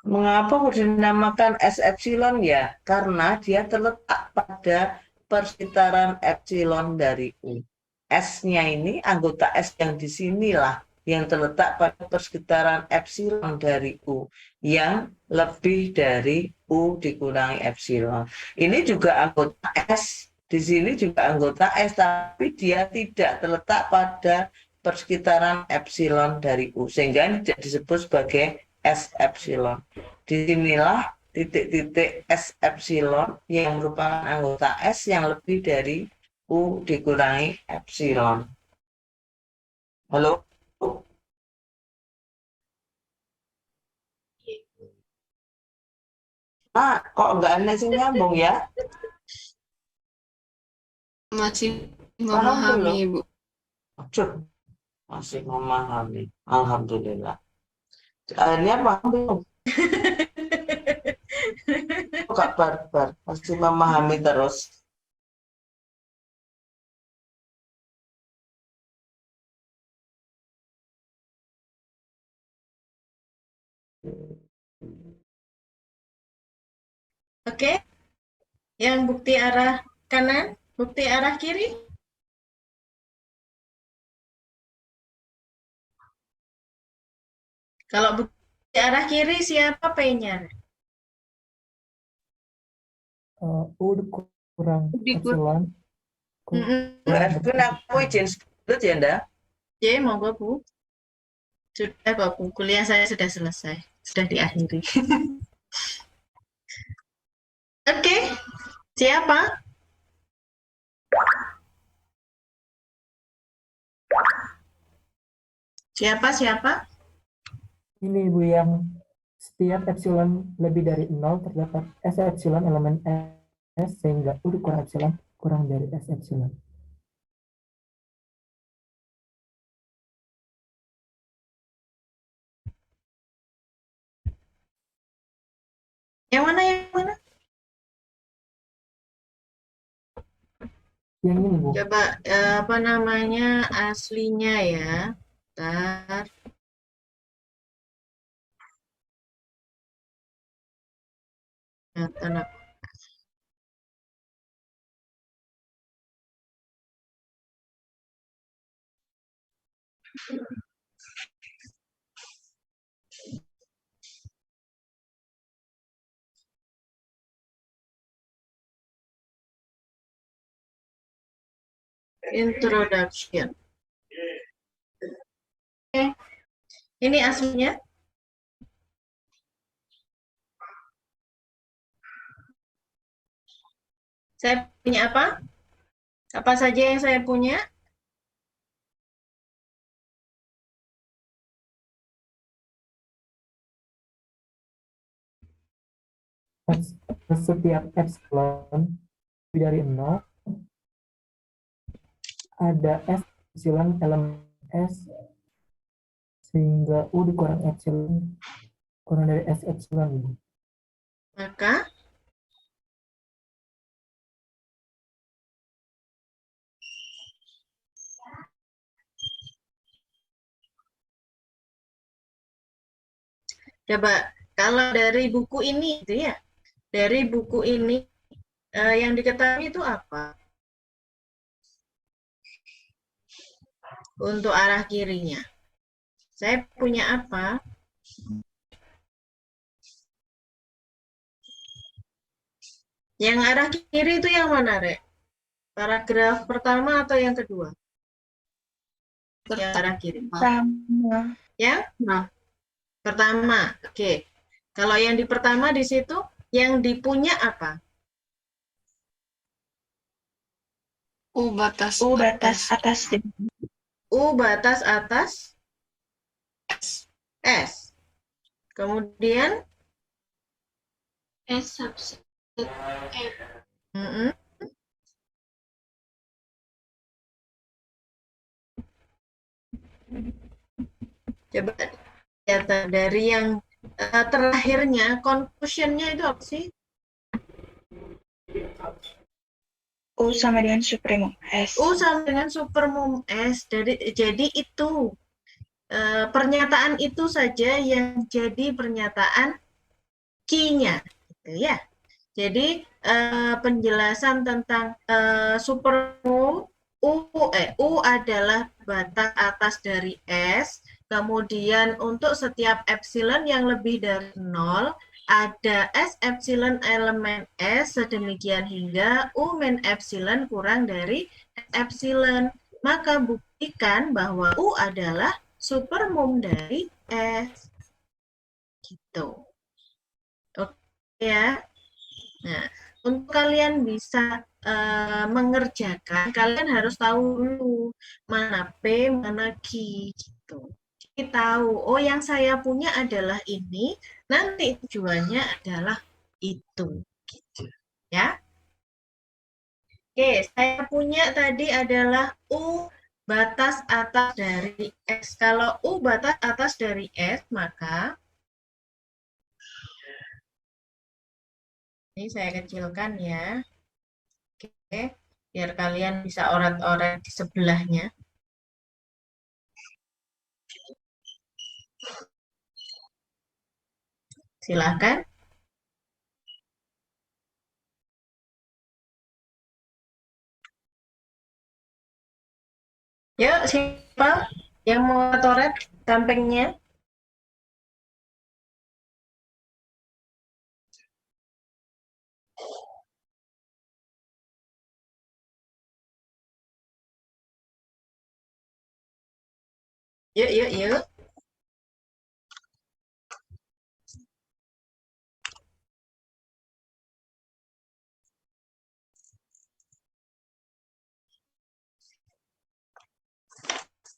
Mengapa dinamakan S epsilon ya? Karena dia terletak pada persekitaran epsilon dari U. S-nya ini, anggota S yang di sinilah yang terletak pada persekitaran epsilon dari U, yang lebih dari U dikurangi epsilon. Ini juga anggota S, di sini juga anggota S, tapi dia tidak terletak pada persekitaran epsilon dari U, sehingga ini tidak disebut sebagai S epsilon. Disinilah titik-titik S epsilon yang merupakan anggota S yang lebih dari U dikurangi epsilon. Halo? Kok nggak aneh sih, nyambung ya? Masih Paham memahami, belum? Ibu. Masih memahami. Alhamdulillah. Ini paham belum? Kak Barbar masih memahami terus. Oke, yang bukti arah kanan, bukti arah kiri. Kalau bukti arah kiri siapa P-nya? U kurang epsilon. Bu Ervin, aku izin sedikit ya, Nda. Ya, monggo Bu. Sudah Pak Bu, kuliah saya sudah selesai, sudah diakhiri. Oke, siapa? Siapa? Ini Ibu yang setiap epsilon lebih dari 0 terdapat S epsilon elemen S sehingga U dikurang epsilon kurang dari S epsilon. Yang mana? Yang ini Bu. Coba apa namanya aslinya ya. Bentar. Tanda. Introduction. Oke. Ini aslinya. Saya punya apa? Apa saja yang saya punya? Setiap epsilon lebih dari 0 ada S epsilon elemen S sehingga U dikurang epsilon kurang dari S epsilon Ibu. Maka coba kalau dari buku ini itu ya. Dari buku ini yang diketahui itu apa? Untuk arah kirinya. Saya punya apa? Yang arah kiri itu yang mana, Rek? Paragraf pertama atau yang kedua? Yang arah kiri. Pertama. Yang? Pertama. Oke. Kalau yang di pertama di situ, yang dipunya apa? U batas atas. U batas atas S. Kemudian S subset F. mm-mm. Coba lihat dari yang terakhirnya, conclusion-nya itu apa sih? U sama dengan supremum S. U sama dengan supermum S. Jadi itu pernyataan itu saja yang jadi pernyataan key-nya, gitu ya. Jadi penjelasan tentang supermum U adalah batas atas dari S. Kemudian untuk setiap epsilon yang lebih dari 0 ada S epsilon elemen S sedemikian hingga U min epsilon kurang dari S epsilon. Maka buktikan bahwa U adalah supermum dari S. Gitu. Oke ya. Nah, untuk kalian bisa mengerjakan, kalian harus tahu dulu mana P, mana Q gitu. Jadi tahu, oh yang saya punya adalah ini, nanti tujuannya adalah itu, gitu. Ya. Oke, saya punya tadi adalah U batas atas dari X. Kalau U batas atas dari S, maka ini saya kecilkan ya. Oke, biar kalian bisa oret-oret di sebelahnya. Silakan. Yuk, siapa yang mau oret sampingnya? Yuk.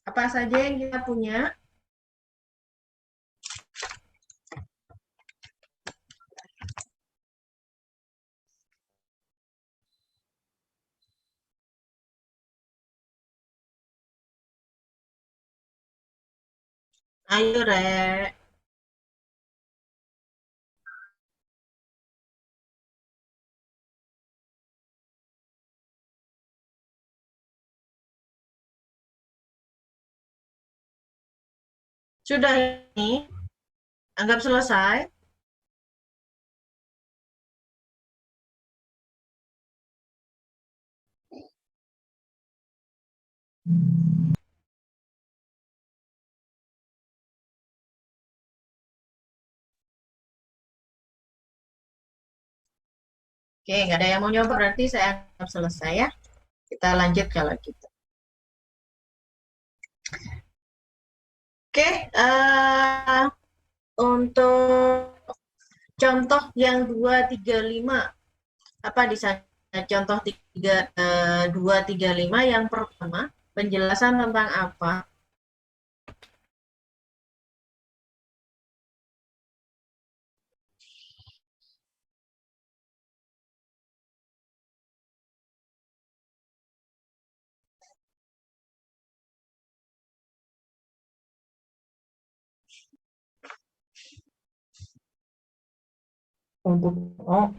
Apa saja yang kita punya? Ayo, Rek. Sudah ini? Anggap selesai? Oke, nggak ada yang mau nyoba, berarti saya anggap selesai ya. Kita lanjut kalau gitu. Oke, untuk contoh yang 235, apa di sana contoh 235 yang pertama, penjelasan tentang apa? Untuk A,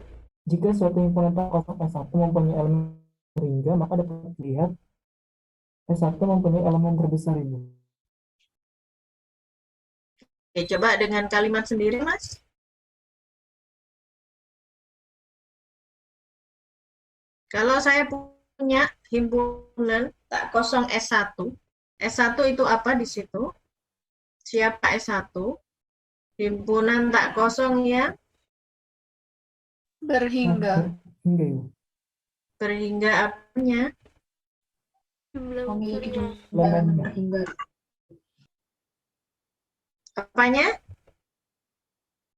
jika suatu himpunan tak kosong S1 mempunyai elemen berhingga, maka dapat dilihat S1 mempunyai elemen terbesar Ibu. Oke, coba dengan kalimat sendiri, Mas. Kalau saya punya himpunan tak kosong S1, S1 itu apa di situ? Siapa S1? Himpunan tak kosong yang Berhingga. Hingga Ibu. berhingga apanya? Memiliki jumlah Elemen. berhingga. Apanya?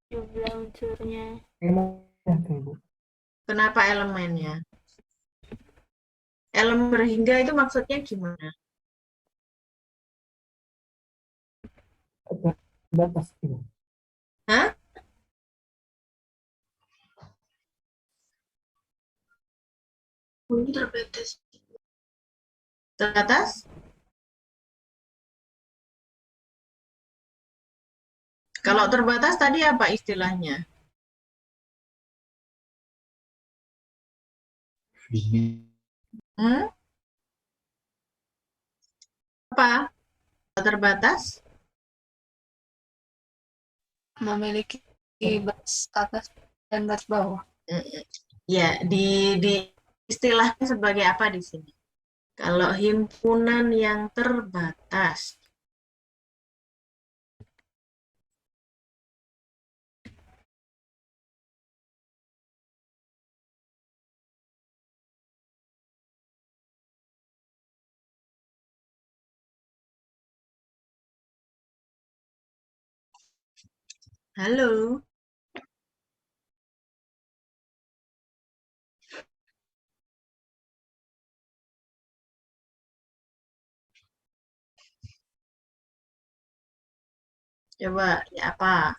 Jumlah unsurnya. Elemennya Ibu. Kenapa elemennya? Elemen berhingga itu maksudnya gimana? Batas, Ibu. Hah? Ini terbatas. Terbatas? Kalau terbatas tadi apa istilahnya? Hmm? Apa? Terbatas? Memiliki batas atas dan batas bawah. Ya, di istilahnya sebagai apa di sini? Kalau himpunan yang terbatas. Halo. Coba, ya apa?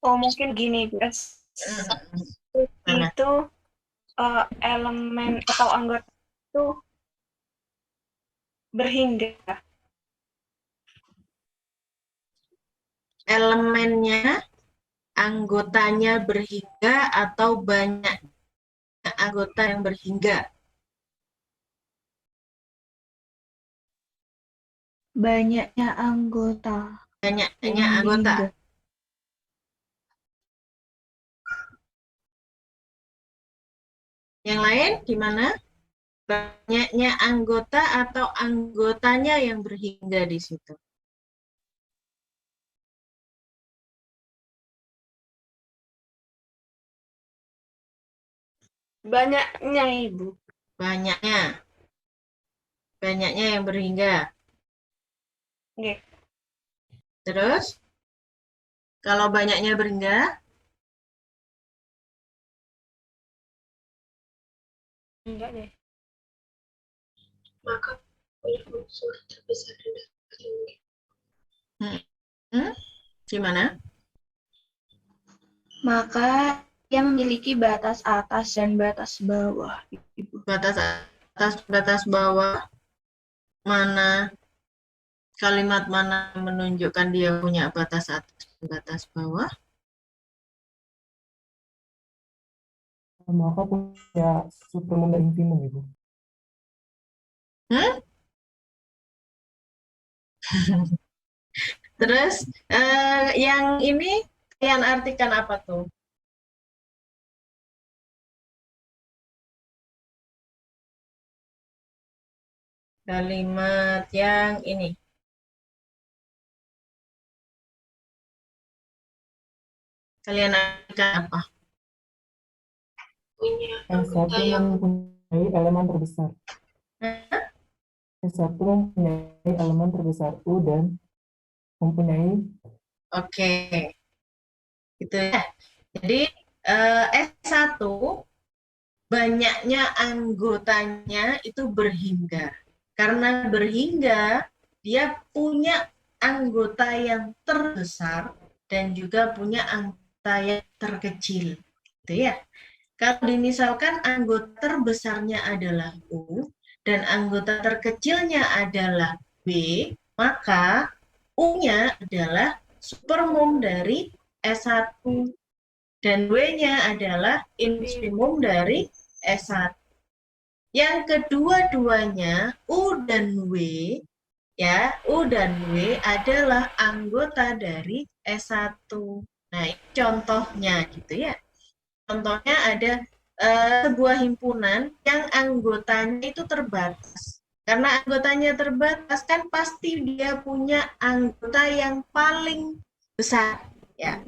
Oh, mungkin gini, guys. Itu elemen atau anggota itu berhingga. Elemennya, anggotanya berhingga atau banyak anggota yang berhingga? Banyaknya anggota. Banyaknya anggota. Yang lain gimana? Banyaknya anggota atau anggotanya yang berhingga di situ? Banyaknya, Ibu. Banyaknya. Banyaknya yang berhingga. Oke. Terus, kalau banyaknya berhingga, Enggak deh. Maka punya unsur terbesar dan tertinggi. Gimana? Maka dia memiliki batas atas dan batas bawah, Ibu. Batas atas, batas bawah. Mana? Kalimat mana menunjukkan dia punya batas atas dan batas bawah? Maka punya supermum dan infimum, Ibu. Terus yang ini kalian artikan apa tuh? Kalimat yang ini. Kalian artikan apa? S1 mempunyai elemen terbesar. S1 mempunyai elemen terbesar U dan mempunyai. Oke. Gitu ya. Jadi S1 banyaknya anggotanya itu berhingga. Karena berhingga, dia punya anggota yang terbesar dan juga punya anggota yang terkecil. Gitu ya. Kalau misalkan anggota terbesarnya adalah U dan anggota terkecilnya adalah B, maka U-nya adalah supermum dari S1 dan W-nya adalah infimum dari S1. Yang kedua-duanya U dan W, ya, U dan W adalah anggota dari S1. Nah, ini contohnya gitu ya. Contohnya ada sebuah himpunan yang anggotanya itu terbatas. Karena anggotanya terbatas kan pasti dia punya anggota yang paling besar, ya.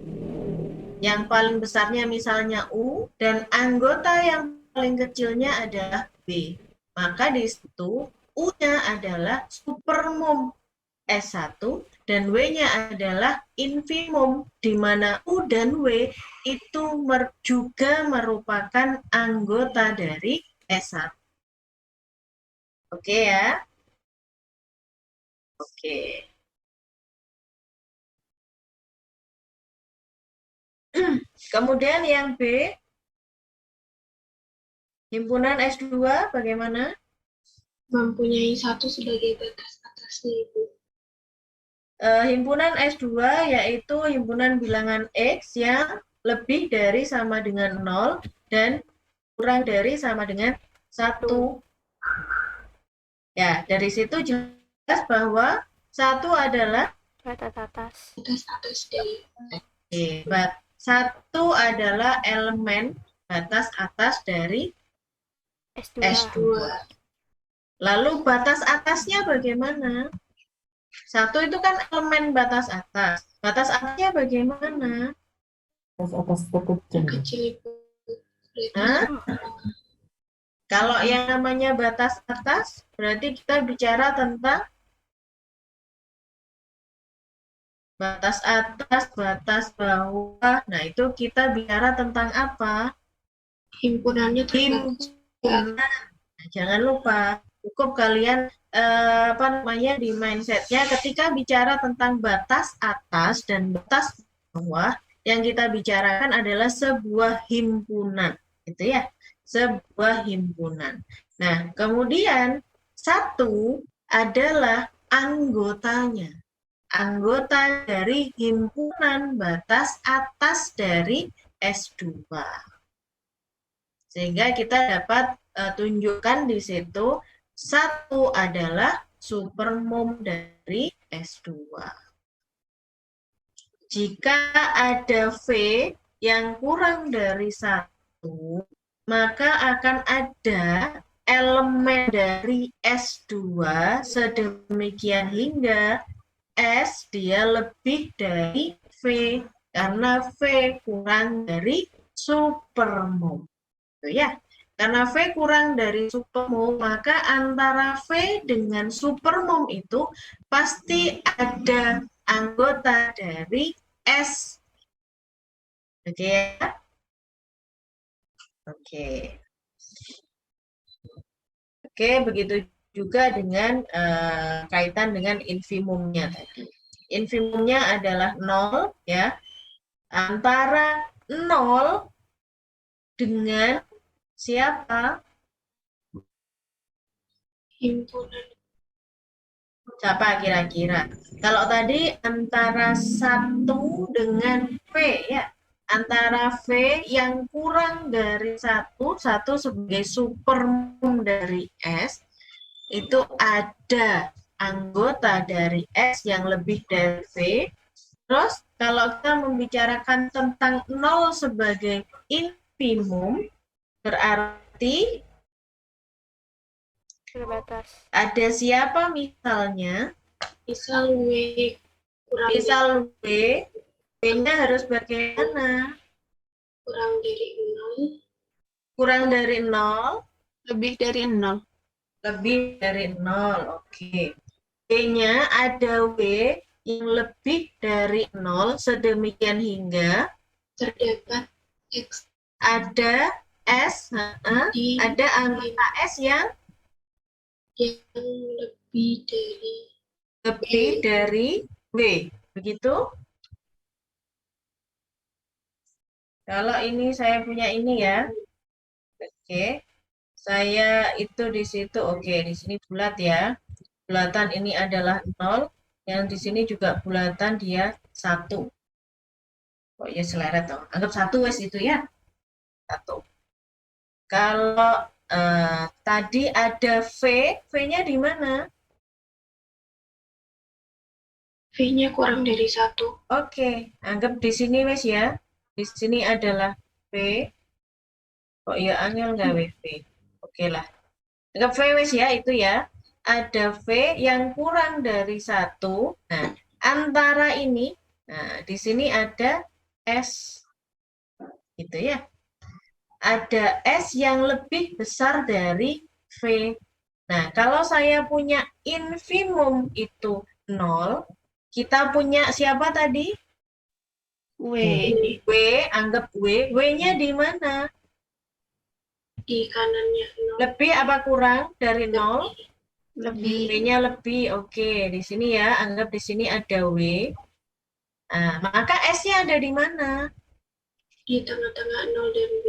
Yang paling besarnya misalnya U dan anggota yang paling kecilnya adalah B. Maka di situ U-nya adalah supermum S1 dan W-nya adalah infimum, di mana U dan W itu juga merupakan anggota dari S1. Oke ya? Oke. Kemudian yang B, himpunan S2 bagaimana? Mempunyai satu sebagai batas atasnya, Ibu. Himpunan S2 yaitu himpunan bilangan X yang lebih dari sama dengan 0 dan kurang dari sama dengan 1. Ya, dari situ jelas bahwa 1 adalah Batas atas. Batas atas dari Oke, 1 adalah elemen batas atas dari S2. S2. Lalu batas atasnya bagaimana? 1 itu kan elemen batas atas. Batas atasnya bagaimana? Batas atas terkecil. kecil, Ibu. Hah? Kalau yang namanya batas atas, berarti kita bicara tentang batas atas, batas bawah. Nah, itu kita bicara tentang apa? Himpunannya terbatas. Himpunan. Nah, jangan lupa, cukup kalian di mindsetnya ketika bicara tentang batas atas dan batas bawah, yang kita bicarakan adalah sebuah himpunan, gitu ya, sebuah himpunan. Nah, kemudian 1 adalah anggotanya, anggota dari himpunan batas atas dari S2. Sehingga kita dapat tunjukkan di situ 1 adalah supermum dari S2. Jika ada V yang kurang dari 1, maka akan ada elemen dari S2 sedemikian hingga S dia lebih dari V, karena V kurang dari supermum. Ya, karena V kurang dari supermum, maka antara V dengan supermum itu pasti ada anggota dari S. Oke ya? Oke. Oke, begitu juga dengan kaitan dengan infimumnya tadi. Infimumnya adalah 0 ya. Antara 0 dengan siapa? Himpunan. Siapa kira-kira? Kalau tadi antara 1 dengan V ya. Antara V yang kurang dari 1 sebagai supermum dari S, itu ada anggota dari S yang lebih dari V. Terus kalau kita membicarakan tentang 0 sebagai infimum, berarti Terbatas. ada siapa misalnya? Misal W kurang Misal W, W-nya harus bagaimana? kurang dari 0. Kurang dari 0? Lebih dari 0. Lebih dari 0, oke. W-nya ada W yang lebih dari 0 sedemikian hingga terdapat X. Ada S, ada anggota S yang lebih dari W, begitu? Kalau ini saya punya ini ya, oke. Saya itu di situ, oke, di sini bulat ya. Bulatan ini adalah 0, yang di sini juga bulatan dia 1. Oh ya seleret toh. Anggap 1 wes itu ya. 1. Kalau tadi ada V, V-nya di mana? V-nya kurang dari 1. Oke, anggap di sini wes ya. Di sini adalah V. Oh ya, angel nggak V? Oke lah. Anggap V wes ya, itu ya. Ada V yang kurang dari 1. Nah, antara ini, nah di sini ada S. Gitu ya. ada S yang lebih besar dari V. Nah, kalau saya punya infimum itu 0, kita punya siapa tadi? W. W, anggap W. W-nya di mana? Di kanannya 0. Lebih apa kurang dari 0? Lebih. W-nya lebih. Oke, di sini ya, anggap di sini ada W. Nah, maka S-nya ada di mana? Di tengah-tengah 0 dan W.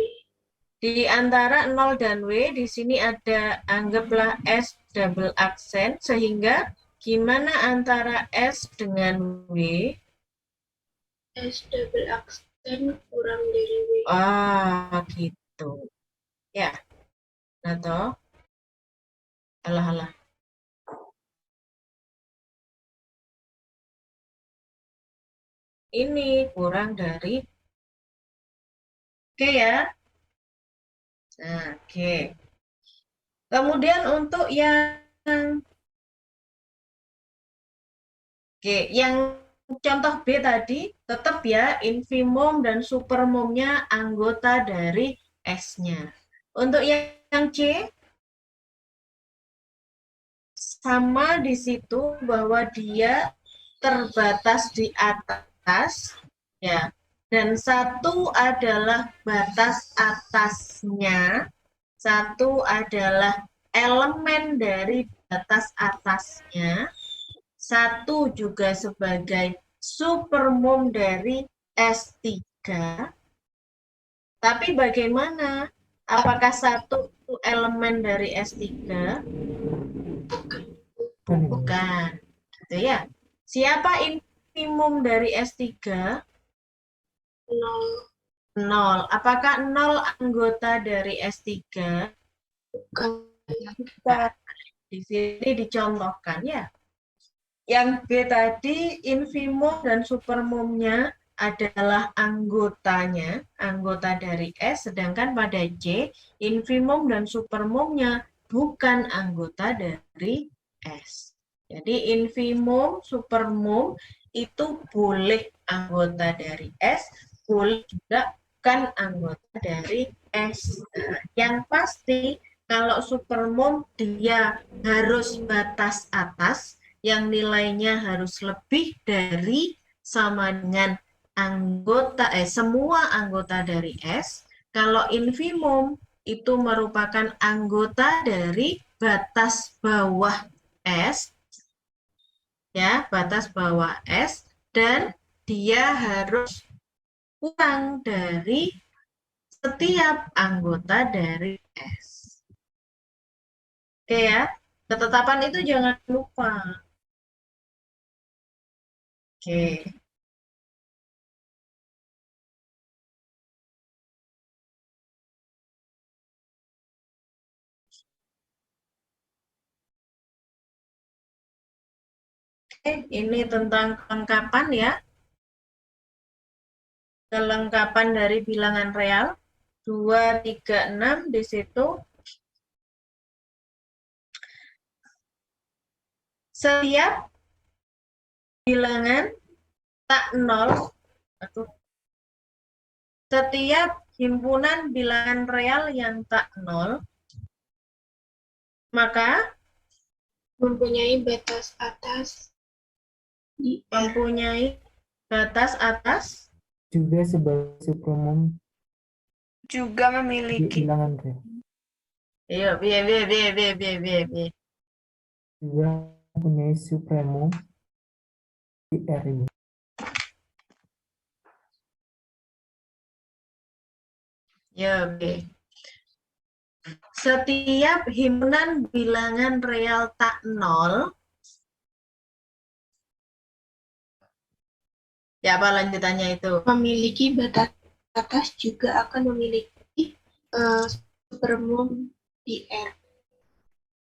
Di antara 0 dan W, di sini ada, anggaplah S double aksen, sehingga gimana antara S dengan W? S double aksen kurang dari W. Ah, gitu. Ya, nah toh. Alah. Ini kurang dari, oke ya. Nah, oke. Kemudian untuk yang contoh B tadi, tetap ya infimum dan supermumnya anggota dari S-nya. Untuk yang C, sama di situ bahwa dia terbatas di atas, ya. Dan satu adalah batas atasnya, satu adalah elemen dari batas atasnya, satu juga sebagai supermum dari S3. Tapi bagaimana? Apakah satu itu elemen dari S3? Bukan. Gitu ya. Siapa infimum dari S3? 0. Apakah 0 anggota dari S3? Bukan. Di sini dicontohkan ya. Yang B tadi infimum dan supermumnya adalah anggotanya, anggota dari S, sedangkan pada C infimum dan supermumnya bukan anggota dari S. Jadi infimum, supermum itu boleh anggota dari S, boleh juga bukan anggota dari S. Nah, yang pasti kalau supermum dia harus batas atas, yang nilainya harus lebih dari sama dengan semua anggota dari S. Kalau infimum itu merupakan anggota dari batas bawah S, ya, batas bawah S, dan dia harus kurang dari setiap anggota dari S. Oke ya, ketetapan itu jangan lupa. Oke. Oke, ini tentang kelengkapan ya. Kelengkapan dari bilangan real. 2, 3, 6 di situ. Setiap bilangan tak nol, setiap himpunan bilangan real yang tak nol, maka mempunyai batas atas di mempunyai batas atas juga sebagai supermum Juga di memiliki. bilangan real. Iya, B. Juga mempunyai supremum di R. Ya, B. Setiap himpunan bilangan real tak nol, ya apa lanjutannya itu? memiliki batas atas juga akan memiliki supermum di R.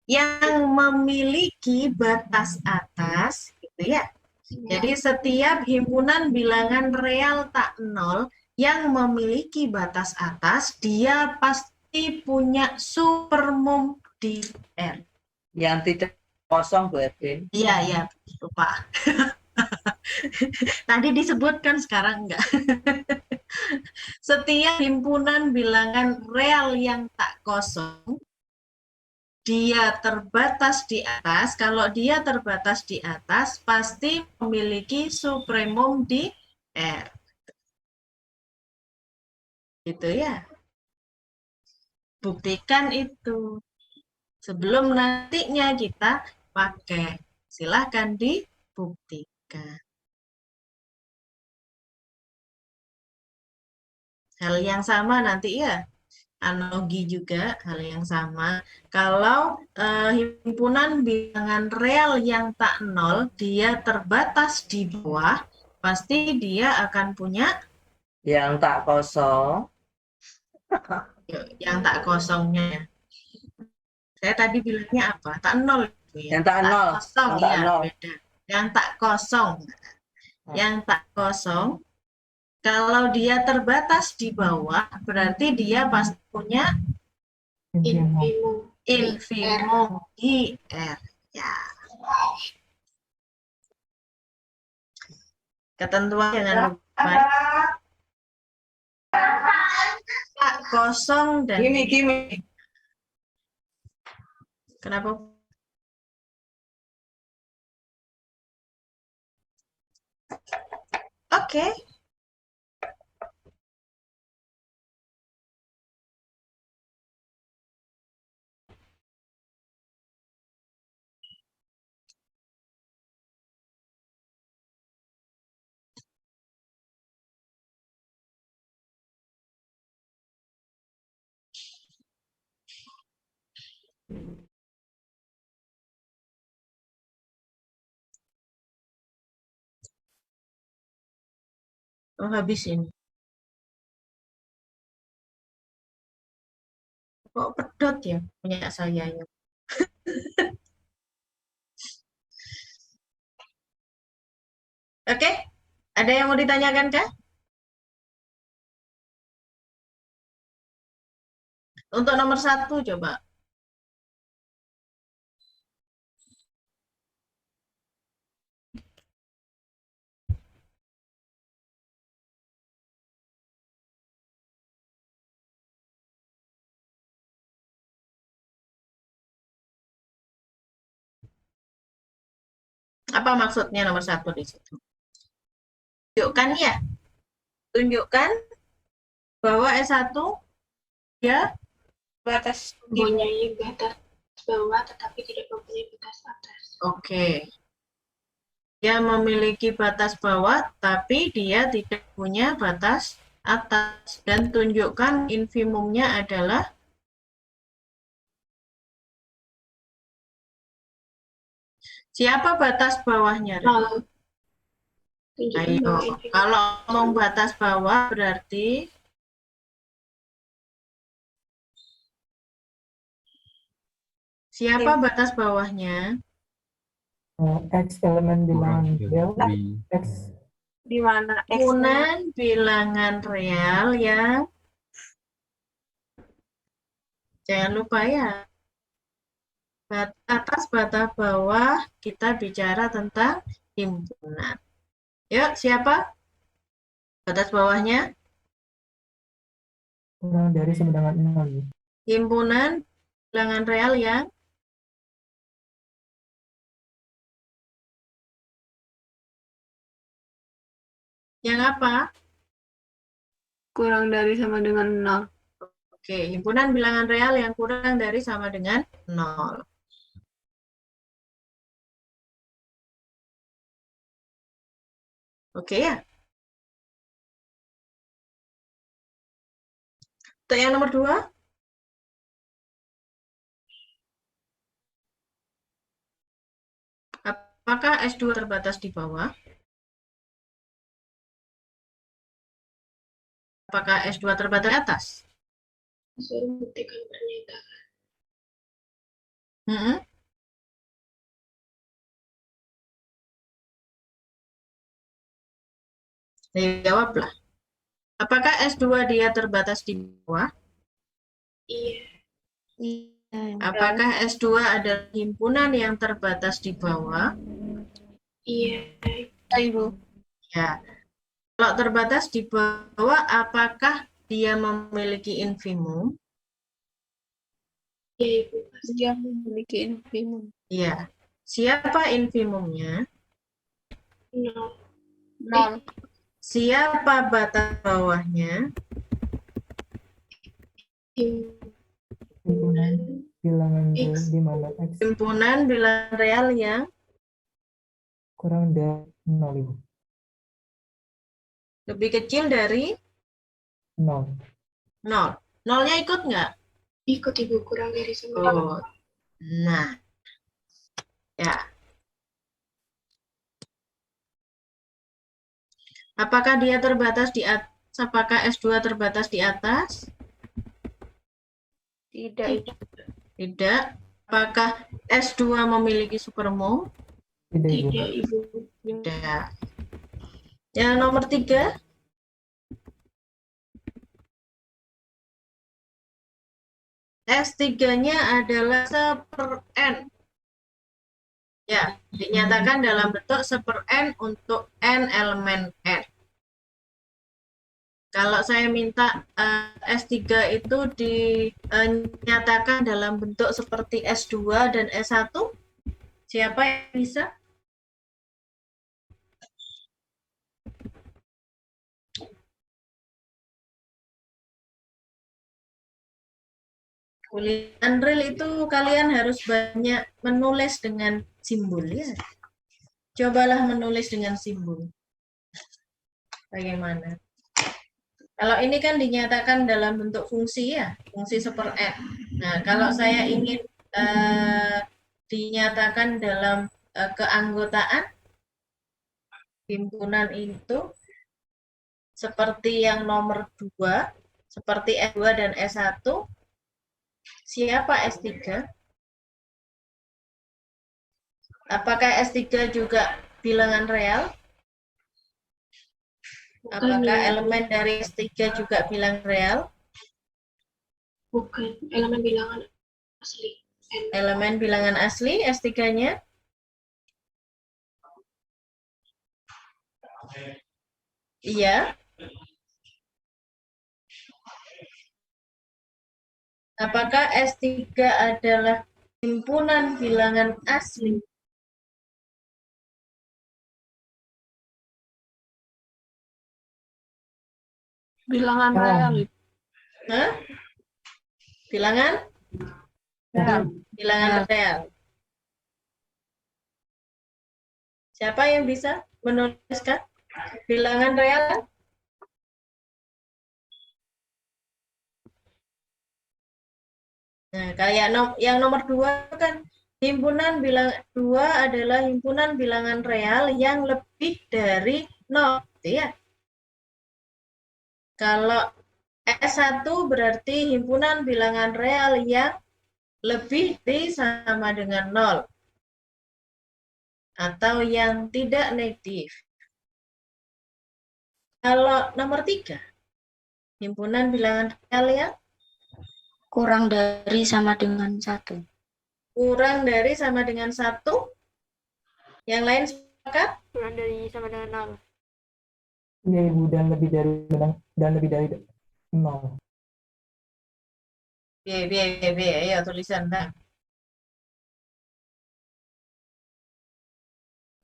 Yang memiliki batas atas, gitu ya. Jadi setiap himpunan bilangan real tak nol yang memiliki batas atas, dia pasti punya supermum di R. Yang tidak kosong, Bu Erwin. Iya, lupa. Tadi disebutkan, sekarang enggak. Setiap himpunan bilangan real yang tak kosong, dia terbatas di atas. Kalau dia terbatas di atas, pasti memiliki supremum di R. Gitu ya. Buktikan itu. Sebelum nantinya kita pakai. Silahkan dibuktikan. Hal yang sama nanti ya. Analogi juga hal yang sama. Kalau himpunan bilangan real yang tak nol, dia terbatas di bawah, pasti dia akan punya Yang tak kosong. yang tak kosongnya. Saya tadi bilangnya apa? Tak nol. Ya. Yang tak nol. Kosong Yang tak ya, nol. beda. Yang tak kosong. Yang tak kosong. Kalau dia terbatas di bawah, berarti dia pasti punya infimum di R. Ya. Ketentuan jangan lupa. Tak kosong dan Gini. Kenapa? Oke. Oh, habis ini. Kok pedot ya punya saya ya. Oke, ada yang mau ditanyakan kah? Untuk nomor 1 coba. Apa maksudnya nomor 1 di situ? Tunjukkan ya. Tunjukkan bahwa S1 ya Batas mempunyai batas bawah tetapi tidak mempunyai batas atas. Oke. Dia memiliki batas bawah tapi dia tidak punya batas atas dan tunjukkan infimumnya adalah siapa batas bawahnya? Ayo, kalau ngomong batas bawah berarti siapa batas bawahnya? X elemen bilangan real, X Di mana Himpunan bilangan real yang jangan lupa ya. Atas batas bawah kita bicara tentang himpunan. Yuk, siapa? Batas bawahnya? kurang dari sama dengan 0. Himpunan bilangan real yang apa? kurang dari sama dengan 0. Oke, himpunan bilangan real yang kurang dari sama dengan 0. Oke ya. Untuk yang nomor 2? Apakah S2 terbatas di bawah? Apakah S2 terbatas di atas? Disuruh buktikan pernyataan. Jawablah. Apakah S2 dia terbatas di bawah? Iya. Apakah S2 adalah himpunan yang terbatas di bawah? Iya. Ibu. Ya. Kalau terbatas di bawah, apakah dia memiliki infimum? Ya, Ibu. Dia memiliki infimum. Iya. Siapa infimumnya? 0. Siapa batas bawahnya? Himpunan bilangan real di mana X Himpunan bilangan real yang kurang dari 0, Ibu. lebih kecil dari 0. 0. Nolnya ikut nggak? Ikut, Ibu, kurang dari 9. Oh, nah, ya. Apakah dia terbatas di atas? Apakah S2 terbatas di atas? Tidak, Ibu. Tidak. Apakah S2 memiliki supermom? Tidak, Ibu. Tidak, Ibu. Tidak. Yang nomor 3. S3-nya adalah 1/n. Ya, dinyatakan dalam bentuk 1/n untuk n elemen n. Kalau saya minta S3 itu dinyatakan dalam bentuk seperti S2 dan S1, siapa yang bisa? Kuliah Unreal itu kalian harus banyak menulis dengan simbol ya. Cobalah menulis dengan simbol. Bagaimana? Kalau ini kan dinyatakan dalam bentuk fungsi ya, fungsi 1/n. Nah, kalau saya ingin dinyatakan dalam keanggotaan himpunan itu seperti yang nomor 2, seperti S2 dan S1, siapa S3? Apakah S3 juga bilangan real? Apakah elemen dari S3 juga bilangan real? Bukan, elemen bilangan asli. Elemen bilangan asli S3-nya? Iya. Apakah S3 adalah himpunan bilangan asli? Bilangan real. Hah? Bilangan? Real. Bilangan real. Siapa yang bisa menuliskan bilangan real? Nah, kayak yang nomor 2 kan himpunan bilangan 2 adalah himpunan bilangan real yang lebih dari 0, gitu ya. Kalau S1 berarti himpunan bilangan real yang lebih dari sama dengan 0 atau yang tidak negatif. Kalau nomor 3, himpunan bilangan real yang kurang dari sama dengan 1. Kurang dari sama dengan 1. Yang lain sepakat? Kurang dari sama dengan 0. Iya, Ibu, dan lebih dari 0. Ayo tulisan dah.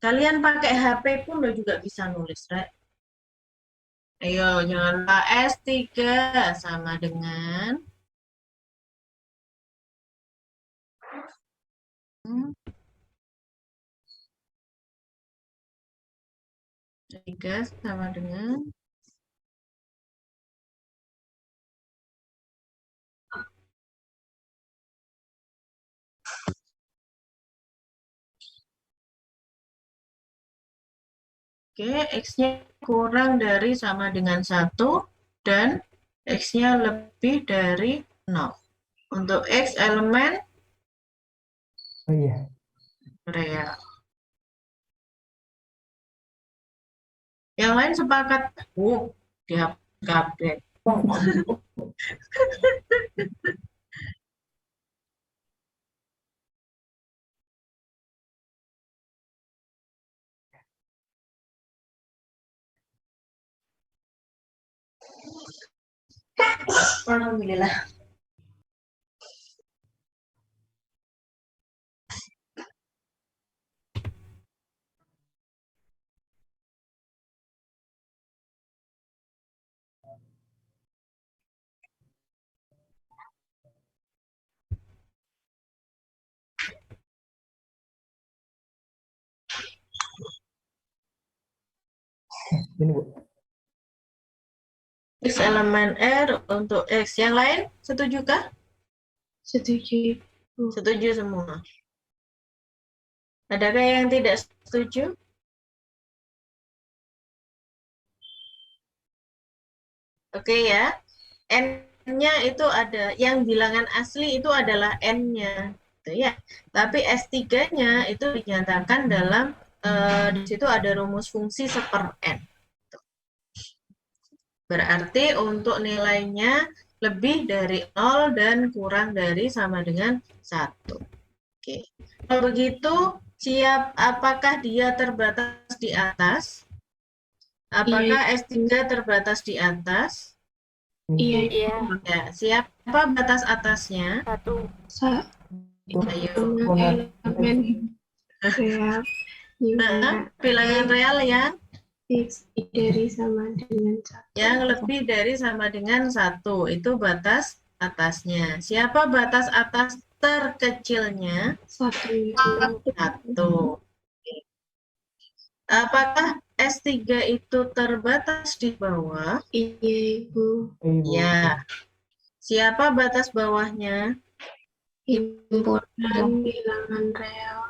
Kalian pakai HP pun lo juga bisa nulis, right? Ayo, jangan lupa S3 sama dengan S3 sama dengan Oke, X-nya kurang dari sama dengan 1 dan X-nya lebih dari 0. Untuk X elemen Oh iya. real. Yang lain sepakat. Dia kabeh. Alhamdulillah. Ini Bu. X elemen R untuk X. Yang lain setujukah? Setuju. Setuju semua. Adakah yang tidak setuju? Oke ya. N-nya itu ada, yang bilangan asli itu adalah N-nya. Gitu ya. Tapi S3-nya itu dinyatakan dalam, di situ ada rumus fungsi seper N. Berarti untuk nilainya lebih dari 0 dan kurang dari sama dengan 1. Oke. Kalau begitu, apakah dia terbatas di atas? Apakah S3 terbatas di atas? Iya. Ya, siapa batas atasnya? 1. Ayo. Elemen real. Nah, bilangan real yang X dari sama dengan 1. yang lebih dari sama dengan 1, itu batas atasnya. Siapa batas atas terkecilnya? 1. Apakah S3 itu terbatas di bawah? Iya, Ibu. Ya. Siapa batas bawahnya? Himpunan bilangan real.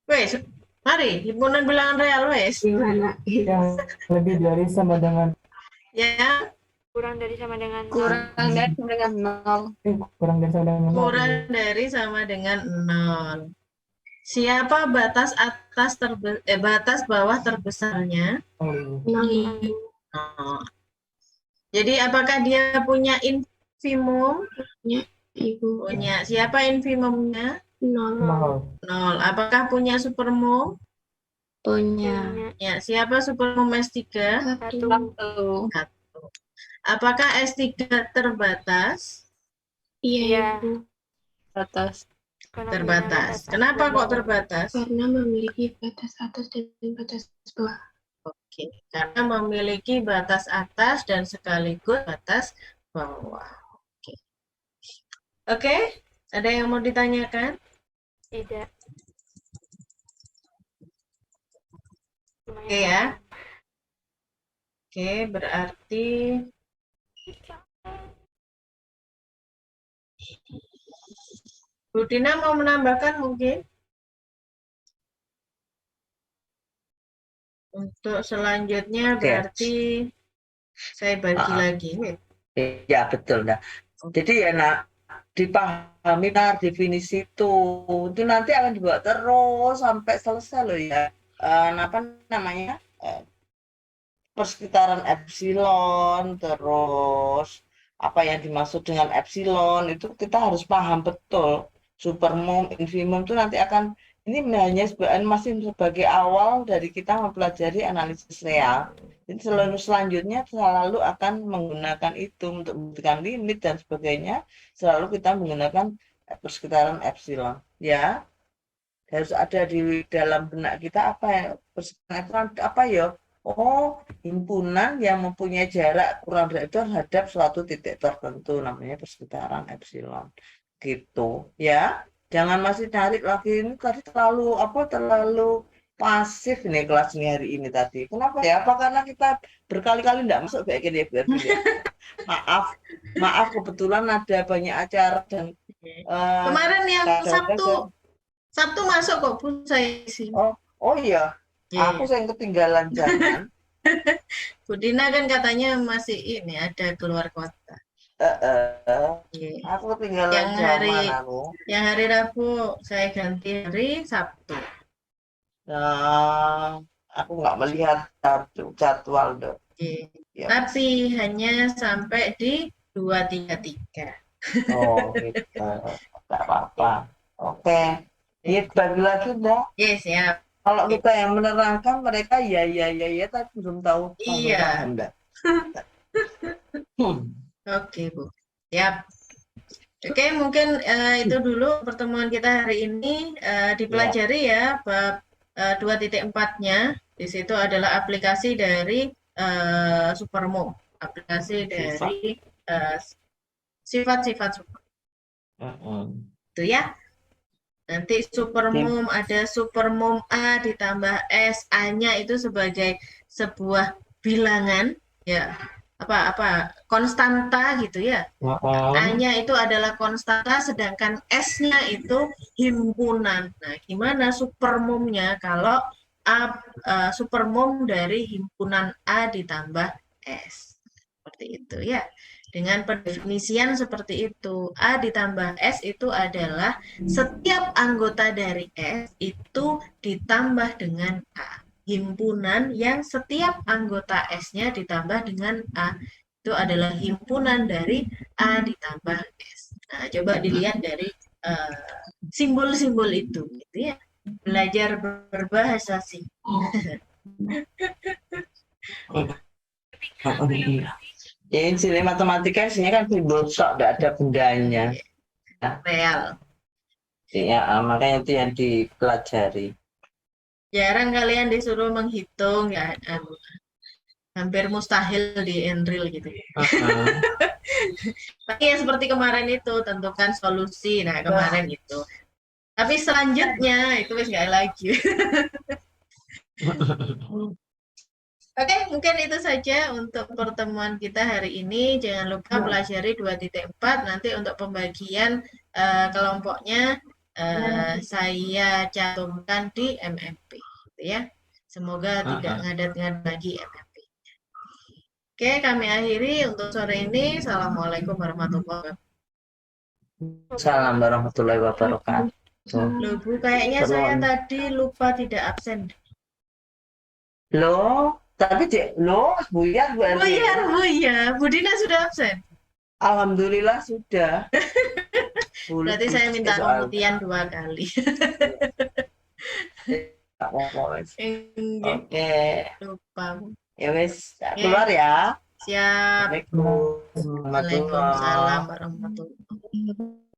Wes, mari himpunan bilangan real wes. Gimana? Yang lebih dari sama dengan Ya, Kurang dari sama dengan 0. Kurang dari sama dengan 0. kurang dari sama dengan kurang dari sama dengan 0. Siapa batas atas batas bawah terbesarnya? 0. 0. Jadi apakah dia punya infimum? Ibu. Punya. Siapa infimumnya? 0. 0. Apakah punya supermum? Punya. Ya, siapa supermum S3? 1. Apakah S3 terbatas? Iya, Ibu. Batas. Terbatas. Kenapa kok terbatas? Karena memiliki batas atas dan batas bawah. Oke, karena memiliki batas atas dan sekaligus batas bawah. Oke. Oke, ada yang mau ditanyakan? Tidak. Oke ya. Oke, berarti Bu Dina mau menambahkan mungkin? Untuk selanjutnya berarti saya bagi lagi. Ya betul. Nah, jadi ya nak dipahami definisi itu nanti akan dibawa terus sampai selesai loh ya. Apa namanya? Persekitaran epsilon, terus apa yang dimaksud dengan epsilon itu kita harus paham betul. Supermum, infimum itu nanti akan, ini hanya masih sebagai awal dari kita mempelajari analisis real. Jadi selanjutnya selalu akan menggunakan itu untuk memberikan limit dan sebagainya. Selalu kita menggunakan persekitaran epsilon, ya. Harus ada di dalam benak kita apa ya persekitaran epsilon apa ya? Oh, himpunan yang mempunyai jarak kurang dari itu terhadap suatu titik tertentu namanya persekitaran epsilon. Gitu, ya. Jangan masih cari lagi ini tadi terlalu pasif nih kelas ini hari ini tadi. Kenapa ya? Apa karena kita berkali-kali tidak masuk kayak gini ya? Maaf kebetulan ada banyak acara dan kemarin yang Sabtu masuk kok Bu saya sih. Oh iya. Aku yang ketinggalan jalan. Bu Dina kan katanya masih ini ada keluar kota. Aku ketinggalan yang hari Rabu saya ganti hari Sabtu. Aku nggak melihat jadwal dong. Ya. Tapi hanya sampai di 233. Oh gitu. Nggak apa-apa. Oke. Iya bagi lagi udah. Yes, siap. Kalau kita yang menerangkan mereka ya tapi belum tahu. Iya. Oke, Bu. Siap. Oke, mungkin itu dulu pertemuan kita hari ini. Dipelajari ya bab 2.4-nya. Di situ adalah aplikasi dari Supermoom. Aplikasi dari sifat-sifat super. Itu ya. Nanti Supermoom ada Supermoom A ditambah S. A-nya itu sebagai sebuah bilangan ya. Apa konstanta gitu ya. A-nya itu adalah konstanta, sedangkan S-nya itu himpunan. Nah, gimana supermomnya kalau supermom dari himpunan A ditambah S? Seperti itu ya. Dengan pendefinisian seperti itu, A ditambah S itu adalah setiap anggota dari S itu ditambah dengan A. Himpunan yang setiap anggota S-nya ditambah dengan A itu adalah himpunan dari A ditambah S. Nah, coba dilihat dari simbol-simbol itu, gitu ya. Belajar berbahasa simbol. Ya, sini matematika isinya kan simbol sok, tidak ada bendanya. Real. Ya, makanya itu yang dipelajari. Jarang kalian disuruh menghitung ya, hampir mustahil di Enril gitu. Tapi ya seperti kemarin itu, tentukan solusi. Nah, kemarin itu. Tapi selanjutnya itu wis nggak lagi. Oke, mungkin itu saja untuk pertemuan kita hari ini. Jangan lupa pelajari 2.4. Nanti untuk pembagian kelompoknya saya cantumkan di MMP, gitu ya. Semoga tidak ngadat-ngadat lagi MMP. Oke, kami akhiri untuk sore ini. Assalamualaikum warahmatullahi wabarakatuh. Salam warahmatullahi wabarakatuh. Loh, Bu, kayaknya saya tadi lupa tidak absen. Loh, tapi buyar berarti. Buyar. Bu Dina sudah absen? Alhamdulillah sudah. Berarti saya minta pembuktian 2 kali. Oke. Lupa. Ya wes, keluar ya. Siap. Assalamualaikum. Waalaikumsalam warahmatullahi wabarakatuh.